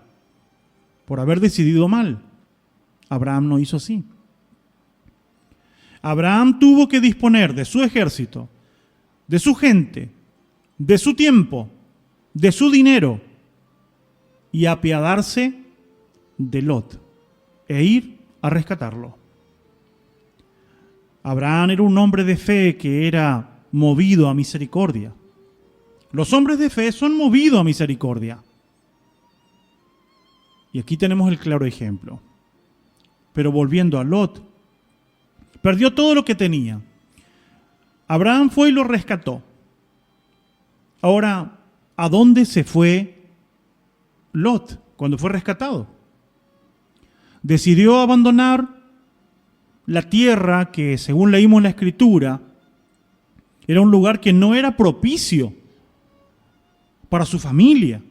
por haber decidido mal. Abraham no hizo así. Abraham tuvo que disponer de su ejército, de su gente, de su tiempo, de su dinero y apiadarse de Lot e ir a rescatarlo. Abraham era un hombre de fe que era movido a misericordia. Los hombres de fe son movidos a misericordia. Y aquí tenemos el claro ejemplo. Pero volviendo a Lot, perdió todo lo que tenía. Abraham fue y lo rescató. Ahora, ¿a dónde se fue Lot cuando fue rescatado? Decidió abandonar la tierra que, según leímos en la Escritura, era un lugar que no era propicio para su familia.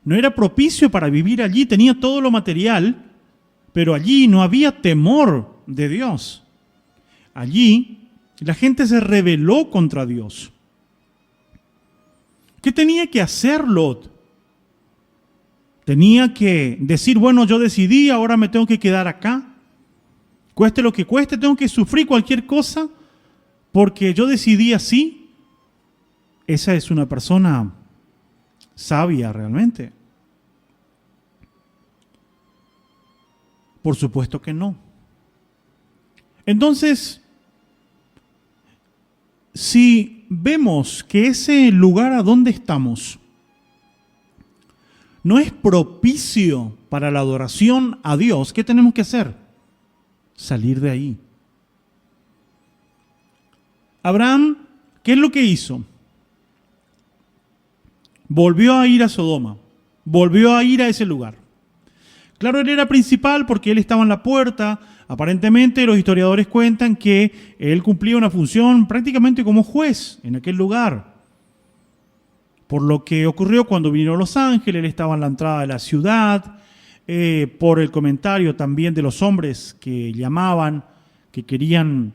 No era propicio para vivir allí. Tenía todo lo material, pero allí no había temor de Dios. Allí la gente se rebeló contra Dios. ¿Qué tenía que hacer Lot? Tenía que decir, bueno, yo decidí, ahora me tengo que quedar acá. Cueste lo que cueste, tengo que sufrir cualquier cosa porque yo decidí así. ¿Esa es una persona sabia realmente? Por supuesto que no. Entonces, si vemos que ese lugar a donde estamos no es propicio para la adoración a Dios, ¿qué tenemos que hacer? Salir de ahí. Abraham, ¿qué es lo que hizo? Volvió a ir a Sodoma, volvió a ir a ese lugar. Claro, él era principal porque él estaba en la puerta. Aparentemente los historiadores cuentan que él cumplía una función prácticamente como juez en aquel lugar. Por lo que ocurrió cuando vinieron los ángeles, él estaba en la entrada de la ciudad, por el comentario también de los hombres que llamaban, que querían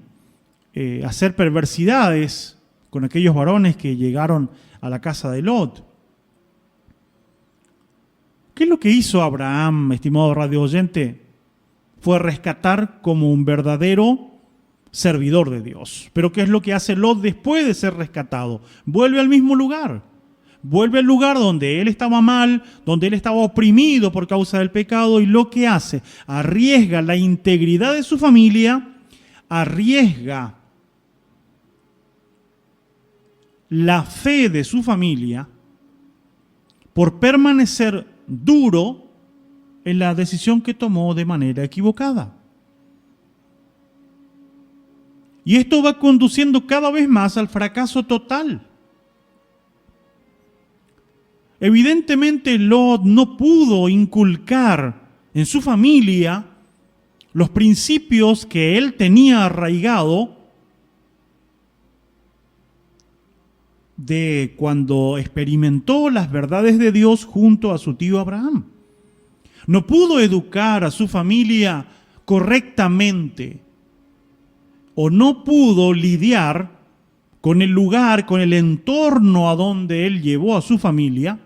hacer perversidades con aquellos varones que llegaron a la casa de Lot. ¿Qué es lo que hizo Abraham, estimado radio oyente? Fue rescatar como un verdadero servidor de Dios. Pero ¿qué es lo que hace Lot después de ser rescatado? Vuelve al mismo lugar. vuelve al lugar donde él estaba mal, donde él estaba oprimido por causa del pecado, y lo que hace, arriesga la integridad de su familia, arriesga la fe de su familia por permanecer duro en la decisión que tomó de manera equivocada. Y esto va conduciendo cada vez más al fracaso total. Evidentemente, Lot no pudo inculcar en su familia los principios que él tenía arraigado de cuando experimentó las verdades de Dios junto a su tío Abraham. No pudo educar a su familia correctamente, o no pudo lidiar con el lugar, con el entorno a donde él llevó a su familia,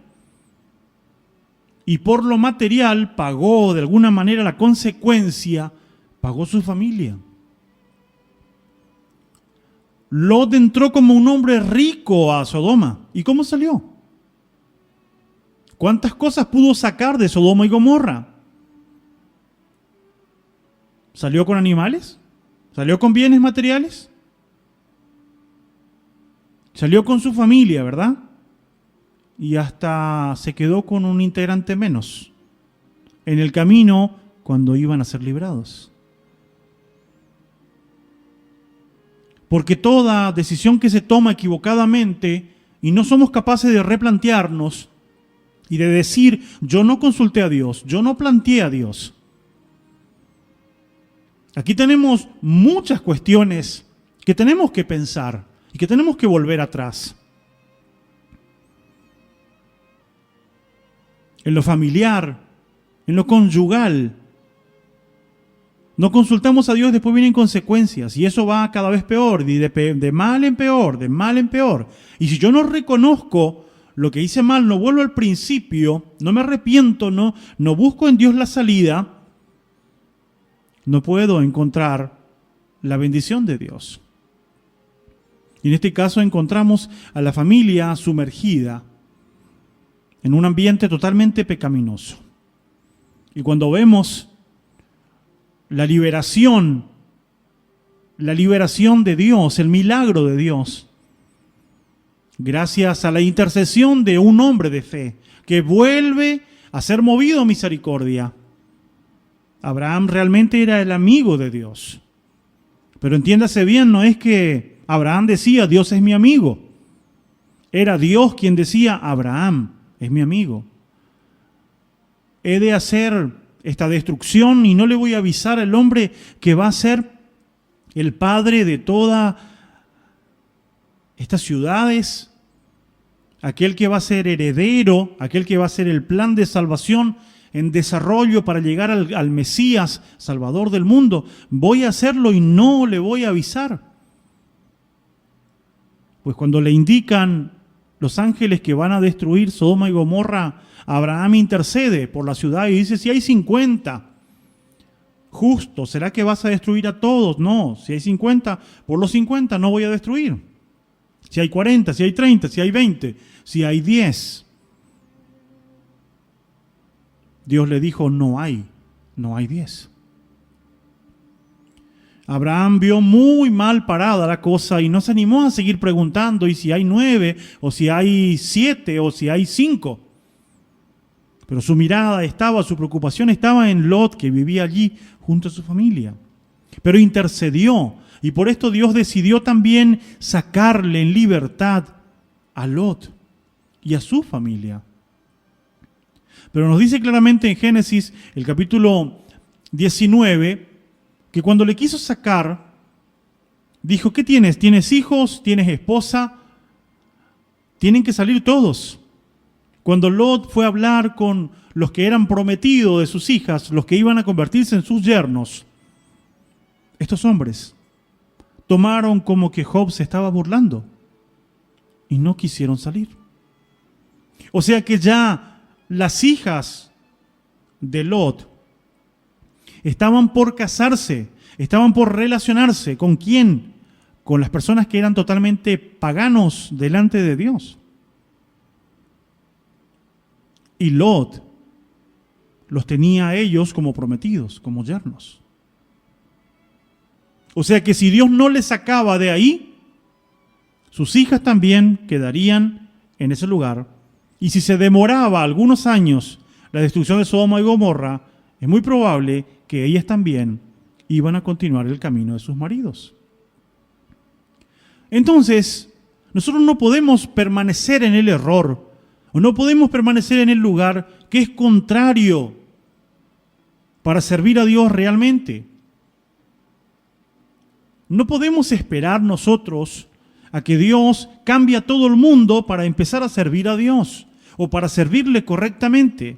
y por lo material pagó de alguna manera la consecuencia, pagó su familia. Lot entró como un hombre rico a Sodoma. ¿Y cómo salió? ¿Cuántas cosas pudo sacar de Sodoma y Gomorra? ¿Salió con animales? ¿Salió con bienes materiales? Salió con su familia, ¿verdad? Y hasta se quedó con un integrante menos en el camino cuando iban a ser librados. Porque toda decisión que se toma equivocadamente y no somos capaces de replantearnos y de decir, yo no consulté a Dios, yo no planteé a Dios. Aquí tenemos muchas cuestiones que tenemos que pensar y que tenemos que volver atrás. En lo familiar, en lo conyugal, no consultamos a Dios, después vienen consecuencias y eso va cada vez peor, y de mal en peor, de mal en peor. Y si yo no reconozco lo que hice mal, no vuelvo al principio, no me arrepiento, no busco en Dios la salida, no puedo encontrar la bendición de Dios. Y en este caso encontramos a la familia sumergida en un ambiente totalmente pecaminoso. Y cuando vemos la liberación de Dios, el milagro de Dios, gracias a la intercesión de un hombre de fe que vuelve a ser movido a misericordia. Abraham realmente era el amigo de Dios. Pero entiéndase bien, no es que Abraham decía, Dios es mi amigo. Era Dios quien decía, Abraham es mi amigo. He de hacer esta destrucción y no le voy a avisar al hombre que va a ser el padre de todas estas ciudades, aquel que va a ser heredero, aquel que va a ser el plan de salvación en desarrollo para llegar al Mesías, Salvador del mundo. Voy a hacerlo y no le voy a avisar. Pues cuando le indican los ángeles que van a destruir Sodoma y Gomorra, Abraham intercede por la ciudad y dice, si hay 50 justos, ¿será que vas a destruir a todos? No, si hay 50, por los 50 no voy a destruir. Si hay 40, si hay 30, si hay 20, si hay 10. Dios le dijo, no hay 10. Abraham vio muy mal parada la cosa y no se animó a seguir preguntando, y si hay 9, o si hay 7, o si hay 5. Pero su mirada estaba, su preocupación estaba en Lot, que vivía allí junto a su familia. Pero intercedió, y por esto Dios decidió también sacarle en libertad a Lot y a su familia. Pero nos dice claramente en Génesis, el capítulo 19, que cuando le quiso sacar, dijo, ¿qué tienes? ¿Tienes hijos? ¿Tienes esposa? Tienen que salir todos. Cuando Lot fue a hablar con los que eran prometidos de sus hijas, los que iban a convertirse en sus yernos, estos hombres tomaron como que Job se estaba burlando y no quisieron salir. O sea que ya las hijas de Lot estaban por casarse, estaban por relacionarse. ¿Con quién? Con las personas que eran totalmente paganos delante de Dios. y Lot los tenía a ellos como prometidos, como yernos. O sea que si Dios no les sacaba de ahí, sus hijas también quedarían en ese lugar. Y si se demoraba algunos años la destrucción de Sodoma y Gomorra, es muy probable que ellas también iban a continuar el camino de sus maridos. Entonces, nosotros no podemos permanecer en el error, o no podemos permanecer en el lugar que es contrario para servir a Dios realmente. No podemos esperar nosotros a que Dios cambie a todo el mundo para empezar a servir a Dios o para servirle correctamente.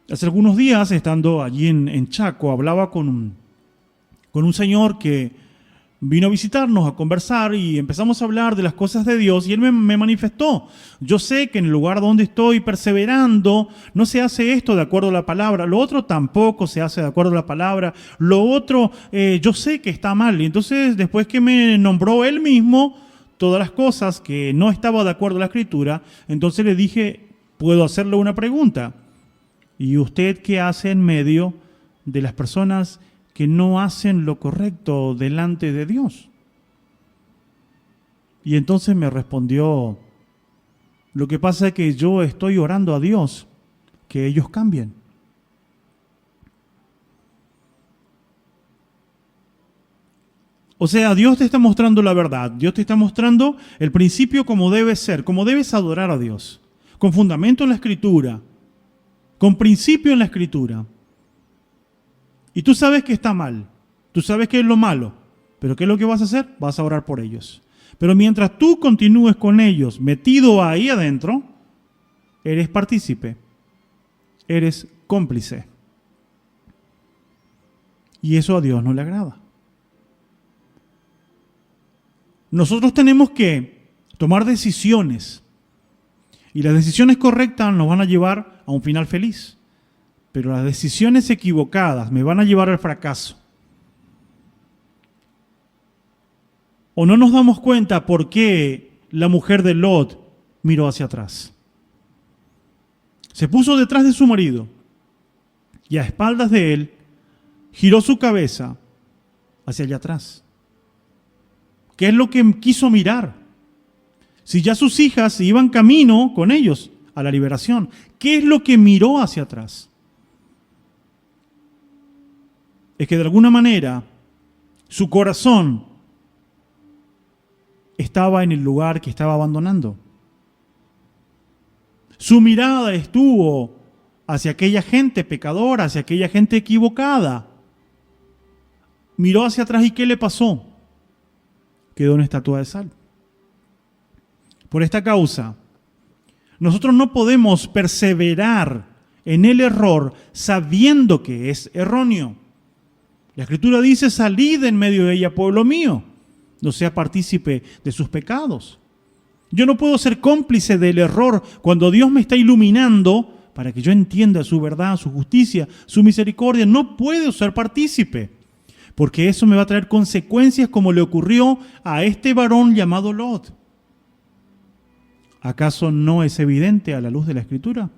Hace algunos días, estando allí en Chaco, hablaba con un señor que vino a visitarnos, a conversar, y empezamos a hablar de las cosas de Dios, y él me manifestó: yo sé que en el lugar donde estoy perseverando no se hace esto de acuerdo a la palabra, lo otro tampoco se hace de acuerdo a la palabra, lo otro yo sé que está mal. Y entonces, después que me nombró él mismo todas las cosas que no estaba de acuerdo a la Escritura, entonces le dije: ¿puedo hacerle una pregunta? ¿Y usted qué hace en medio de las personas que no hacen lo correcto delante de Dios? Y entonces me respondió: lo que pasa es que yo estoy orando a Dios que ellos cambien. O sea, Dios te está mostrando la verdad, Dios te está mostrando el principio como debe ser, como debes adorar a Dios, con fundamento en la Escritura, con principio en la Escritura. Y tú sabes que está mal, tú sabes que es lo malo, pero ¿qué es lo que vas a hacer? Vas a orar por ellos. Pero mientras tú continúes con ellos metido ahí adentro, eres partícipe, eres cómplice. Y eso a Dios no le agrada. Nosotros tenemos que tomar decisiones, y las decisiones correctas nos van a llevar a un final feliz. Pero las decisiones equivocadas me van a llevar al fracaso. ¿O no nos damos cuenta por qué la mujer de Lot miró hacia atrás? Se puso detrás de su marido y a espaldas de él giró su cabeza hacia allá atrás. ¿Qué es lo que quiso mirar? Si ya sus hijas iban camino con ellos a la liberación, ¿qué es lo que miró hacia atrás? Es que de alguna manera su corazón estaba en el lugar que estaba abandonando. Su mirada estuvo hacia aquella gente pecadora, hacia aquella gente equivocada. Miró hacia atrás, ¿y qué le pasó? Quedó una estatua de sal. Por esta causa, nosotros no podemos perseverar en el error sabiendo que es erróneo. La Escritura dice: salid en medio de ella, pueblo mío, no sea partícipe de sus pecados. Yo no puedo ser cómplice del error cuando Dios me está iluminando para que yo entienda su verdad, su justicia, su misericordia. No puedo ser partícipe, porque eso me va a traer consecuencias como le ocurrió a este varón llamado Lot. ¿Acaso no es evidente a la luz de la Escritura?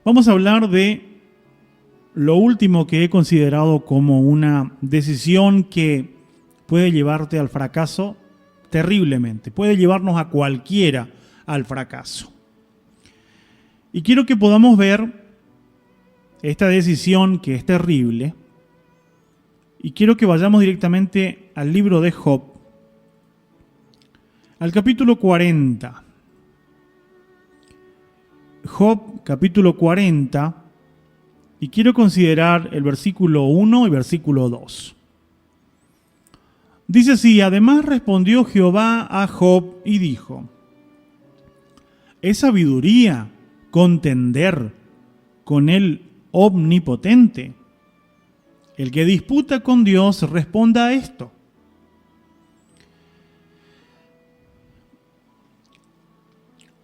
Vamos a hablar de lo último que he considerado como una decisión que puede llevarte al fracaso terriblemente, puede llevarnos a cualquiera al fracaso. Y quiero que podamos ver esta decisión que es terrible, y quiero que vayamos directamente al libro de Job, al capítulo 40. Job, capítulo 40, y quiero considerar el versículo 1 y versículo 2. Dice así: además respondió Jehová a Job y dijo: ¿es sabiduría contender con el omnipotente? El que disputa con Dios responda a esto.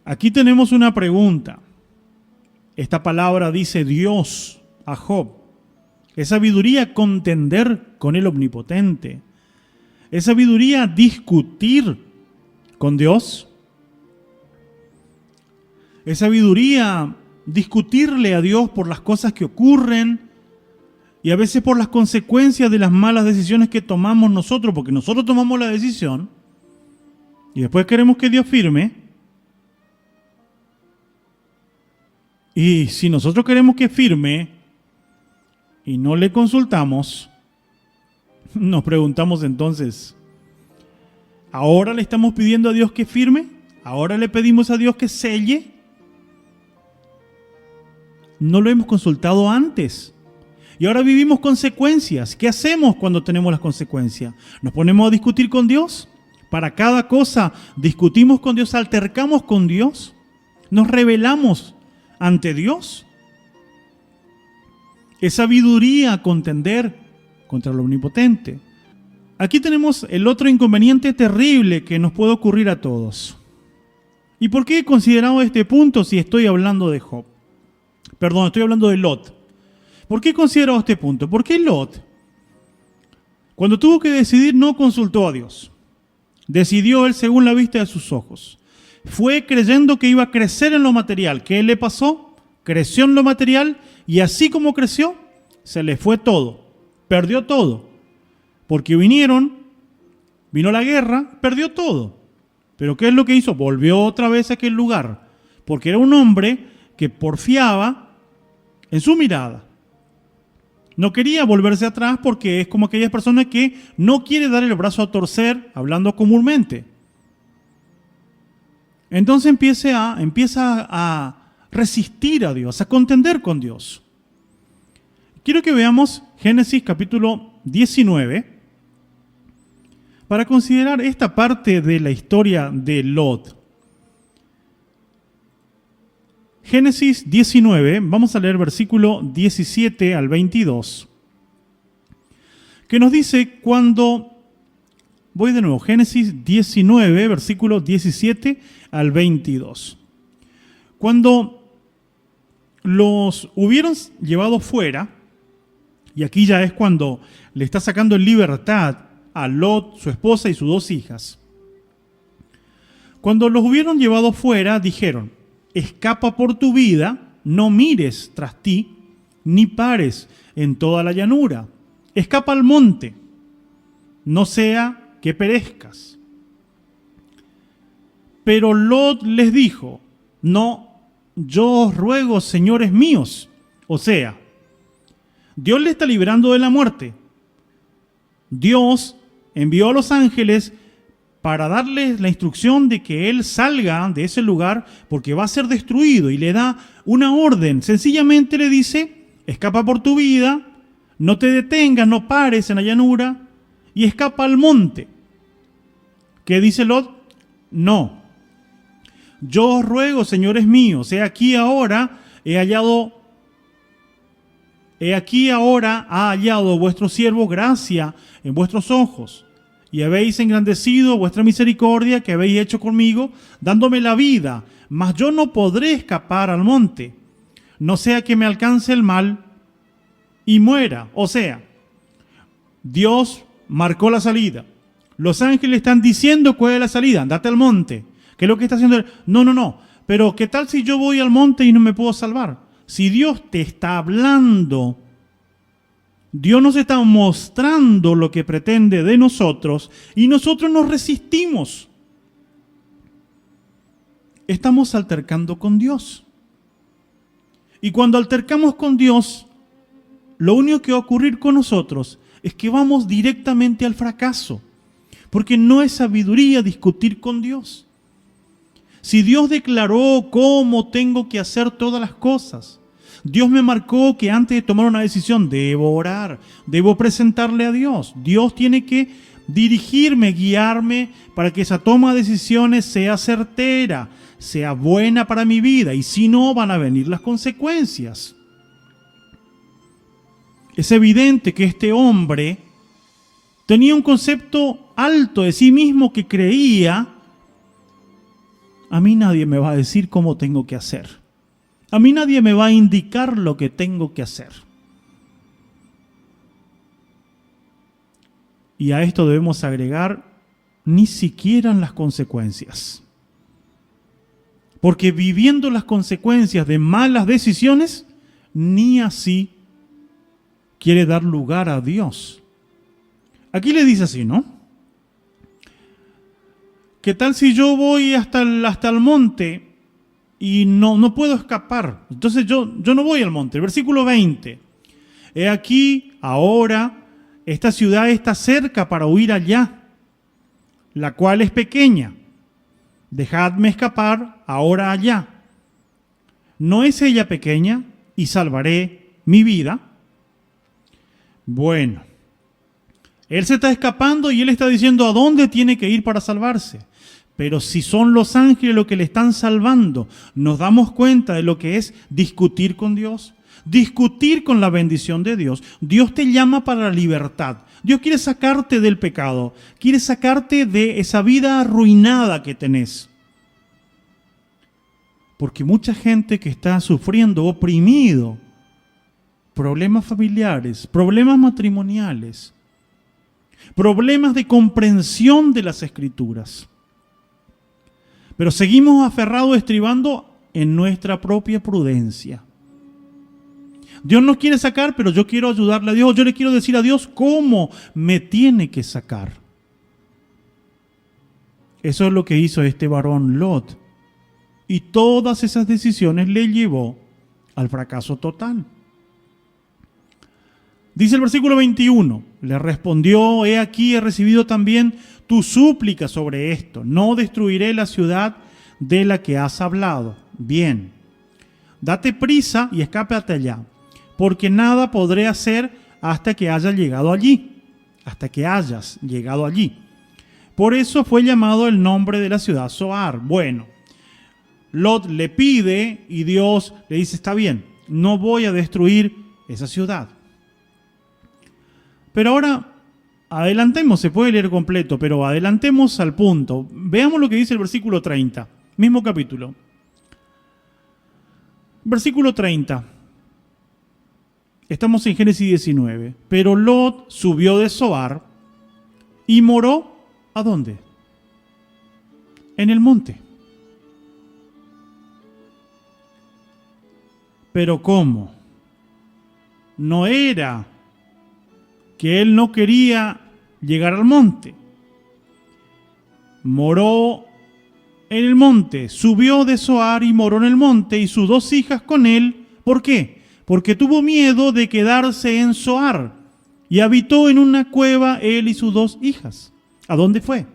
Aquí tenemos una pregunta. Esta palabra dice Dios a Job. ¿Es sabiduría contender con el omnipotente? ¿Es sabiduría discutir con Dios. Es sabiduría discutirle a Dios por las cosas que ocurren y a veces por las consecuencias de las malas decisiones que tomamos nosotros, porque nosotros tomamos la decisión y después queremos que Dios firme. Y si nosotros queremos que firme y no le consultamos, nos preguntamos entonces, ¿ahora le estamos pidiendo a Dios que firme? ¿Ahora le pedimos a Dios que selle? No lo hemos consultado antes. Y ahora vivimos consecuencias. ¿Qué hacemos cuando tenemos las consecuencias? ¿Nos ponemos a discutir con Dios? Para cada cosa discutimos con Dios, altercamos con Dios, nos rebelamos ante Dios. Es sabiduría contender contra lo omnipotente. Aquí tenemos el otro inconveniente terrible que nos puede ocurrir a todos. ¿Y por qué he considerado este punto si estoy hablando de Job? Perdón, estoy hablando de Lot. ¿Por qué he considerado este punto? Porque Lot, cuando tuvo que decidir, no consultó a Dios. Decidió él según la vista de sus ojos. Fue creyendo que iba a crecer en lo material. ¿Qué le pasó? Creció en lo material y así como creció, se le fue todo. Perdió todo. Porque vino la guerra, perdió todo. ¿Pero qué es lo que hizo? Volvió otra vez a aquel lugar. Porque era un hombre que porfiaba en su mirada. No quería volverse atrás porque es como aquellas personas que no quiere dar el brazo a torcer, hablando comúnmente. Entonces empieza a resistir a Dios, a contender con Dios. Quiero que veamos Génesis capítulo 19 para considerar esta parte de la historia de Lot. Génesis 19, vamos a leer versículo 17 al 22, que nos dice voy de nuevo, Génesis 19, versículo 17 al 22. Cuando los hubieron llevado fuera, y aquí ya es cuando le está sacando en libertad a Lot, su esposa y sus 2 hijas. Cuando los hubieron llevado fuera, dijeron: escapa por tu vida, no mires tras ti, ni pares en toda la llanura. Escapa al monte, no sea que perezcas. Pero Lot les dijo: no, yo os ruego, señores míos. O sea, Dios le está librando de la muerte. Dios envió a los ángeles para darles la instrucción de que él salga de ese lugar porque va a ser destruido, y le da una orden. Sencillamente le dice: escapa por tu vida, no te detengas, no pares en la llanura y escapa al monte. ¿Qué dice Lot? No. Yo os ruego, señores míos, he aquí ahora ha hallado vuestro siervo gracia en vuestros ojos, y habéis engrandecido vuestra misericordia que habéis hecho conmigo, dándome la vida, mas yo no podré escapar al monte, no sea que me alcance el mal y muera. O sea, Dios marcó la salida. Los ángeles están diciendo cuál es la salida: andate al monte. ¿Qué es lo que está haciendo él? No. Pero ¿qué tal si yo voy al monte y no me puedo salvar? Si Dios te está hablando, Dios nos está mostrando lo que pretende de nosotros y nosotros nos resistimos. Estamos altercando con Dios. Y cuando altercamos con Dios, lo único que va a ocurrir con nosotros es que vamos directamente al fracaso. Porque no es sabiduría discutir con Dios. Si Dios declaró cómo tengo que hacer todas las cosas, Dios me marcó que antes de tomar una decisión debo orar, debo presentarle a Dios. Dios tiene que dirigirme, guiarme para que esa toma de decisiones sea certera, sea buena para mi vida, y si no, van a venir las consecuencias. Es evidente que este hombre tenía un concepto alto de sí mismo que creía: a mí nadie me va a decir cómo tengo que hacer. A mí nadie me va a indicar lo que tengo que hacer. Y a esto debemos agregar ni siquiera en las consecuencias. Porque viviendo las consecuencias de malas decisiones, ni así quiere dar lugar a Dios. Aquí le dice así, ¿no? ¿Qué tal si yo voy hasta el monte y no puedo escapar? Entonces yo no voy al monte. El versículo 20. He aquí, ahora, esta ciudad está cerca para huir allá, la cual es pequeña. Dejadme escapar ahora allá. ¿No es ella pequeña y salvaré mi vida? Bueno, él se está escapando y él está diciendo a dónde tiene que ir para salvarse. Pero si son los ángeles los que le están salvando, nos damos cuenta de lo que es discutir con Dios, discutir con la bendición de Dios. Dios te llama para la libertad. Dios quiere sacarte del pecado, quiere sacarte de esa vida arruinada que tenés. Porque mucha gente que está sufriendo, oprimido, problemas familiares, problemas matrimoniales, problemas de comprensión de las Escrituras. Pero seguimos aferrados, estribando en nuestra propia prudencia. Dios nos quiere sacar, pero yo quiero ayudarle a Dios. Yo le quiero decir a Dios cómo me tiene que sacar. Eso es lo que hizo este varón Lot. Y todas esas decisiones le llevó al fracaso total. Dice el versículo 21, le respondió, he aquí he recibido también tu súplica sobre esto. No destruiré la ciudad de la que has hablado. Bien, date prisa y escápate allá, porque nada podré hacer hasta que haya llegado allí, hasta que hayas llegado allí. Por eso fue llamado el nombre de la ciudad Zoar. Bueno, Lot le pide y Dios le dice, está bien, no voy a destruir esa ciudad. Pero ahora, adelantemos, se puede leer completo, pero adelantemos al punto. Veamos lo que dice el versículo 30, mismo capítulo. Versículo 30. Estamos en Génesis 19. Pero Lot subió de Zoar y moró, ¿a dónde? En el monte. Pero ¿cómo? No era que él no quería llegar al monte. Moró en el monte, subió de Zoar y moró en el monte, y sus 2 hijas con él. ¿Por qué? Porque tuvo miedo de quedarse en Zoar, y habitó en una cueva él y sus 2 hijas. ¿A dónde fue?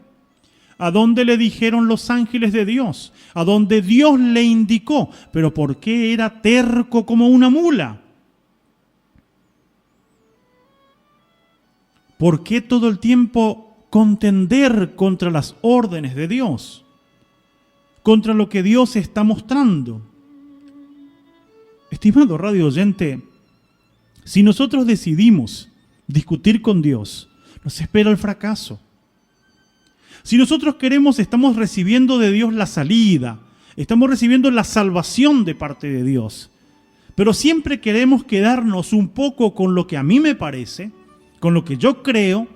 A donde le dijeron los ángeles de Dios, a donde Dios le indicó. Pero ¿por qué era terco como una mula? ¿Por qué todo el tiempo contender contra las órdenes de Dios? Contra lo que Dios está mostrando. Estimado radio oyente, si nosotros decidimos discutir con Dios, nos espera el fracaso. Si nosotros queremos, estamos recibiendo de Dios la salida, estamos recibiendo la salvación de parte de Dios, pero siempre queremos quedarnos un poco con lo que a mí me parece, con lo que yo creo.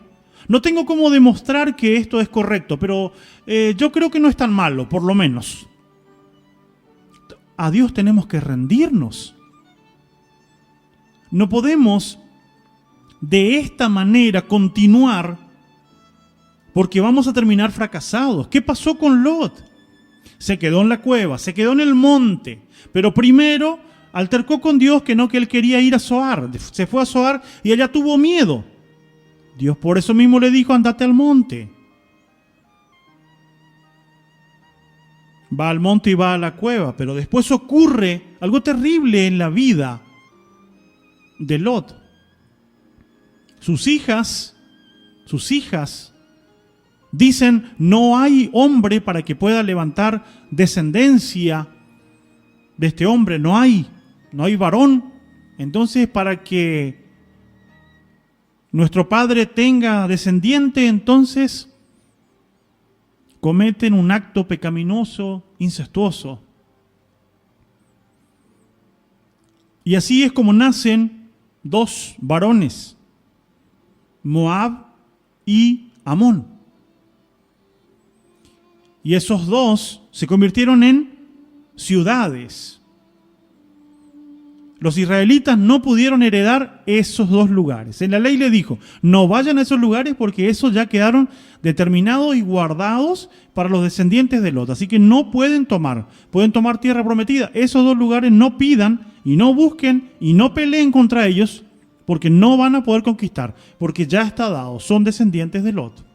No tengo cómo demostrar que esto es correcto, pero yo creo que no es tan malo, por lo menos. A Dios tenemos que rendirnos. No podemos de esta manera continuar, porque vamos a terminar fracasados. ¿Qué pasó con Lot? Se quedó en la cueva, se quedó en el monte, pero primero altercó con Dios que él quería ir a Zoar. Se fue a Zoar y allá tuvo miedo. Dios por eso mismo le dijo, andate al monte. Va al monte y va a la cueva, pero después ocurre algo terrible en la vida de Lot. Sus hijas dicen, no hay hombre para que pueda levantar descendencia de este hombre, no hay varón. Entonces, para que nuestro padre tenga descendiente, entonces cometen un acto pecaminoso, incestuoso. Y así es como nacen 2 varones, Moab y Amón. Y esos dos se convirtieron en ciudades. Los israelitas no pudieron heredar esos dos lugares. En la ley le dijo, no vayan a esos lugares porque esos ya quedaron determinados y guardados para los descendientes de Lot. Así que no pueden tomar tierra prometida. Esos dos lugares no pidan y no busquen y no peleen contra ellos porque no van a poder conquistar, porque ya está dado, son descendientes de Lot.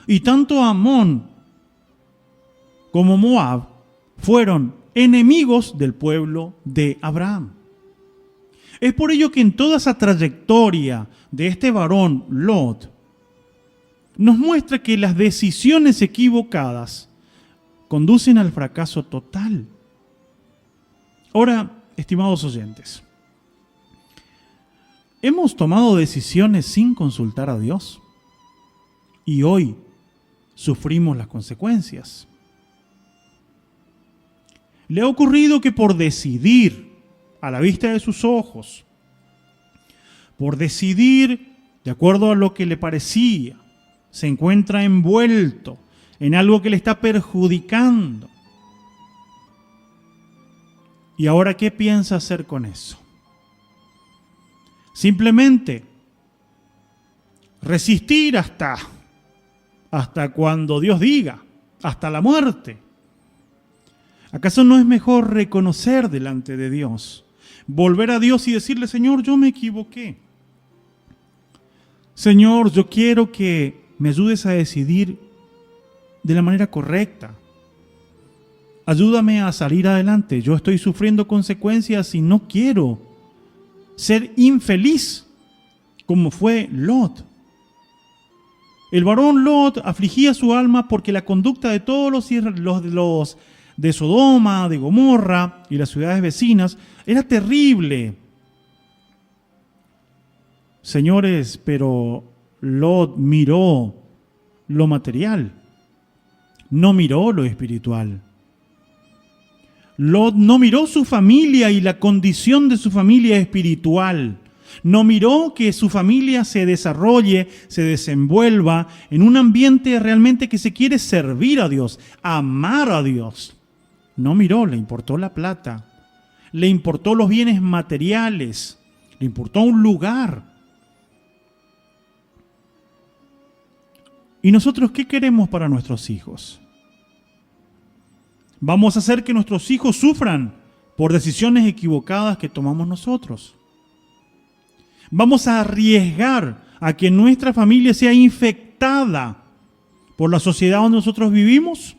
Y tanto Amón como Moab fueron enemigos del pueblo de Abraham. Es por ello que en toda esa trayectoria de este varón Lot, nos muestra que las decisiones equivocadas conducen al fracaso total. Ahora, estimados oyentes, ¿hemos tomado decisiones sin consultar a Dios? Y hoy sufrimos las consecuencias. Le ha ocurrido que por decidir a la vista de sus ojos, por decidir de acuerdo a lo que le parecía, se encuentra envuelto en algo que le está perjudicando. ¿Y ahora qué piensa hacer con eso? Simplemente resistir hasta cuando Dios diga, hasta la muerte. ¿Acaso no es mejor reconocer delante de Dios, volver a Dios y decirle, Señor, yo me equivoqué? Señor, yo quiero que me ayudes a decidir de la manera correcta. Ayúdame a salir adelante. Yo estoy sufriendo consecuencias y no quiero ser infeliz como fue Lot. El varón Lot afligía su alma porque la conducta de todos los de Sodoma, de Gomorra y las ciudades vecinas era terrible. Señores, pero Lot miró lo material, no miró lo espiritual. Lot no miró su familia y la condición de su familia espiritual. No miró que su familia se desarrolle, se desenvuelva en un ambiente realmente que se quiere servir a Dios, amar a Dios. No miró, le importó la plata, le importó los bienes materiales, le importó un lugar. ¿Y nosotros qué queremos para nuestros hijos? ¿Vamos a hacer que nuestros hijos sufran por decisiones equivocadas que tomamos nosotros? ¿Vamos a arriesgar a que nuestra familia sea infectada por la sociedad donde nosotros vivimos?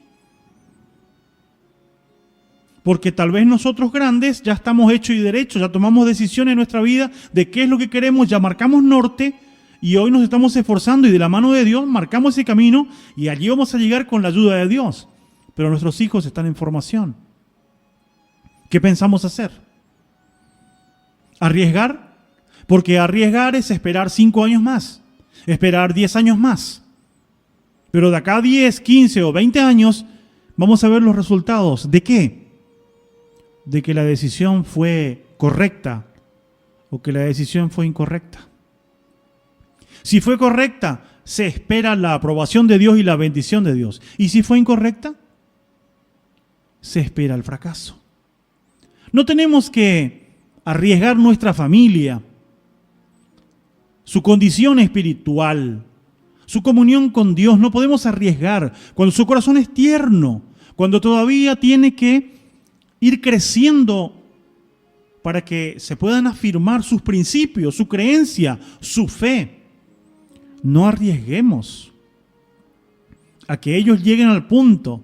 Porque tal vez nosotros grandes ya estamos hechos y derechos, ya tomamos decisiones en nuestra vida de qué es lo que queremos, ya marcamos norte y hoy nos estamos esforzando y de la mano de Dios marcamos ese camino y allí vamos a llegar con la ayuda de Dios. Pero nuestros hijos están en formación. ¿Qué pensamos hacer? ¿Arriesgar? Porque arriesgar es esperar 5 años más, esperar 10 años más. Pero de acá a 10, 15 o 20 años vamos a ver los resultados. ¿De qué? De que la decisión fue correcta o que la decisión fue incorrecta. Si fue correcta, se espera la aprobación de Dios y la bendición de Dios. Y si fue incorrecta, se espera el fracaso. No tenemos que arriesgar nuestra familia, su condición espiritual, su comunión con Dios. No podemos arriesgar cuando su corazón es tierno, cuando todavía tiene que ir creciendo para que se puedan afirmar sus principios, su creencia, su fe. No arriesguemos a que ellos lleguen al punto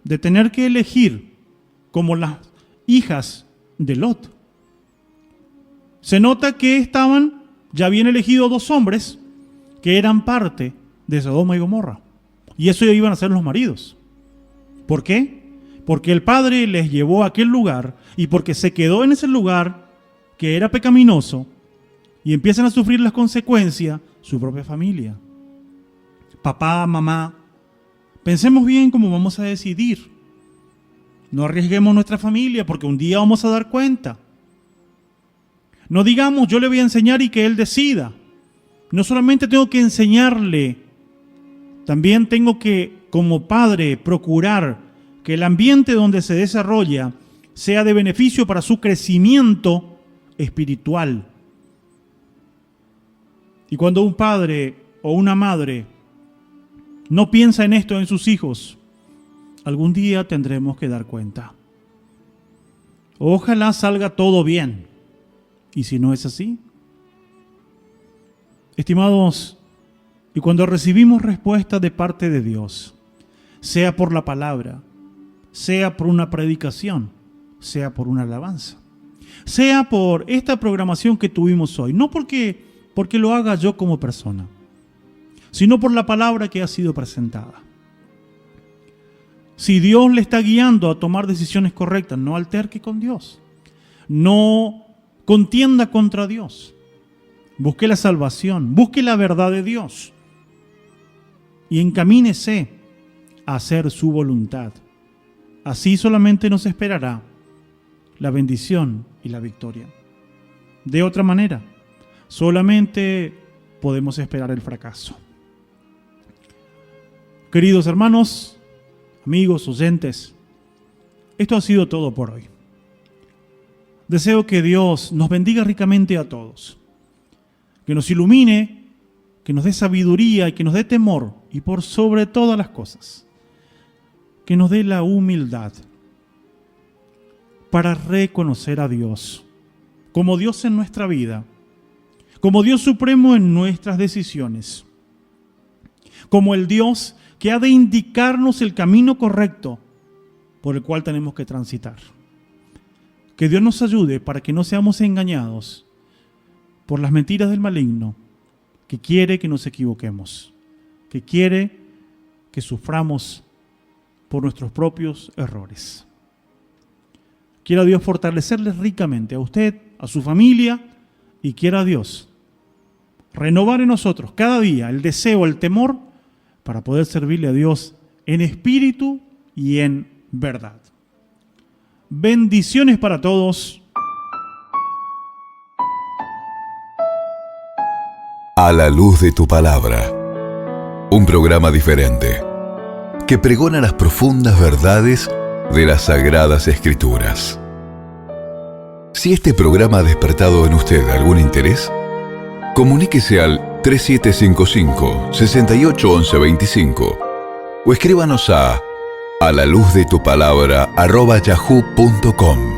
de tener que elegir como las hijas de Lot. Se nota que ya habían elegido 2 hombres que eran parte de Sodoma y Gomorra. Y eso ya iban a ser los maridos. ¿Por qué? Porque el padre les llevó a aquel lugar y porque se quedó en ese lugar que era pecaminoso y empiezan a sufrir las consecuencias su propia familia. Papá, mamá, pensemos bien cómo vamos a decidir. No arriesguemos nuestra familia porque un día vamos a dar cuenta. No digamos, yo le voy a enseñar y que él decida. No solamente tengo que enseñarle También tengo que, como padre, procurar que el ambiente donde se desarrolla sea de beneficio para su crecimiento espiritual. Y cuando un padre o una madre no piensa en esto en sus hijos, algún día tendremos que dar cuenta. Ojalá salga todo bien. Y si no es así, estimados, y cuando recibimos respuesta de parte de Dios, sea por la palabra, sea por una predicación, sea por una alabanza, sea por esta programación que tuvimos hoy, no porque lo haga yo como persona, sino por la palabra que ha sido presentada. Si Dios le está guiando a tomar decisiones correctas, no alterque con Dios, no contienda contra Dios, busque la salvación, busque la verdad de Dios y encamínese a hacer su voluntad. Así solamente nos esperará la bendición y la victoria. De otra manera, solamente podemos esperar el fracaso. Queridos hermanos, amigos, oyentes, esto ha sido todo por hoy. Deseo que Dios nos bendiga ricamente a todos, que nos ilumine, que nos dé sabiduría y que nos dé temor, y por sobre todas las cosas, que nos dé la humildad para reconocer a Dios como Dios en nuestra vida, como Dios supremo en nuestras decisiones, como el Dios que ha de indicarnos el camino correcto por el cual tenemos que transitar. Que Dios nos ayude para que no seamos engañados por las mentiras del maligno, que quiere que nos equivoquemos, que quiere que suframos por nuestros propios errores. Quiera Dios fortalecerles ricamente a usted, a su familia, y quiera Dios renovar en nosotros cada día el deseo, el temor, para poder servirle a Dios en espíritu y en verdad. Bendiciones para todos. A la luz de tu palabra. Un programa diferente que pregona las profundas verdades de las Sagradas Escrituras. Si este programa ha despertado en usted algún interés, comuníquese al 3755-681125 o escríbanos a laluzdetupalabra@yahoo.com.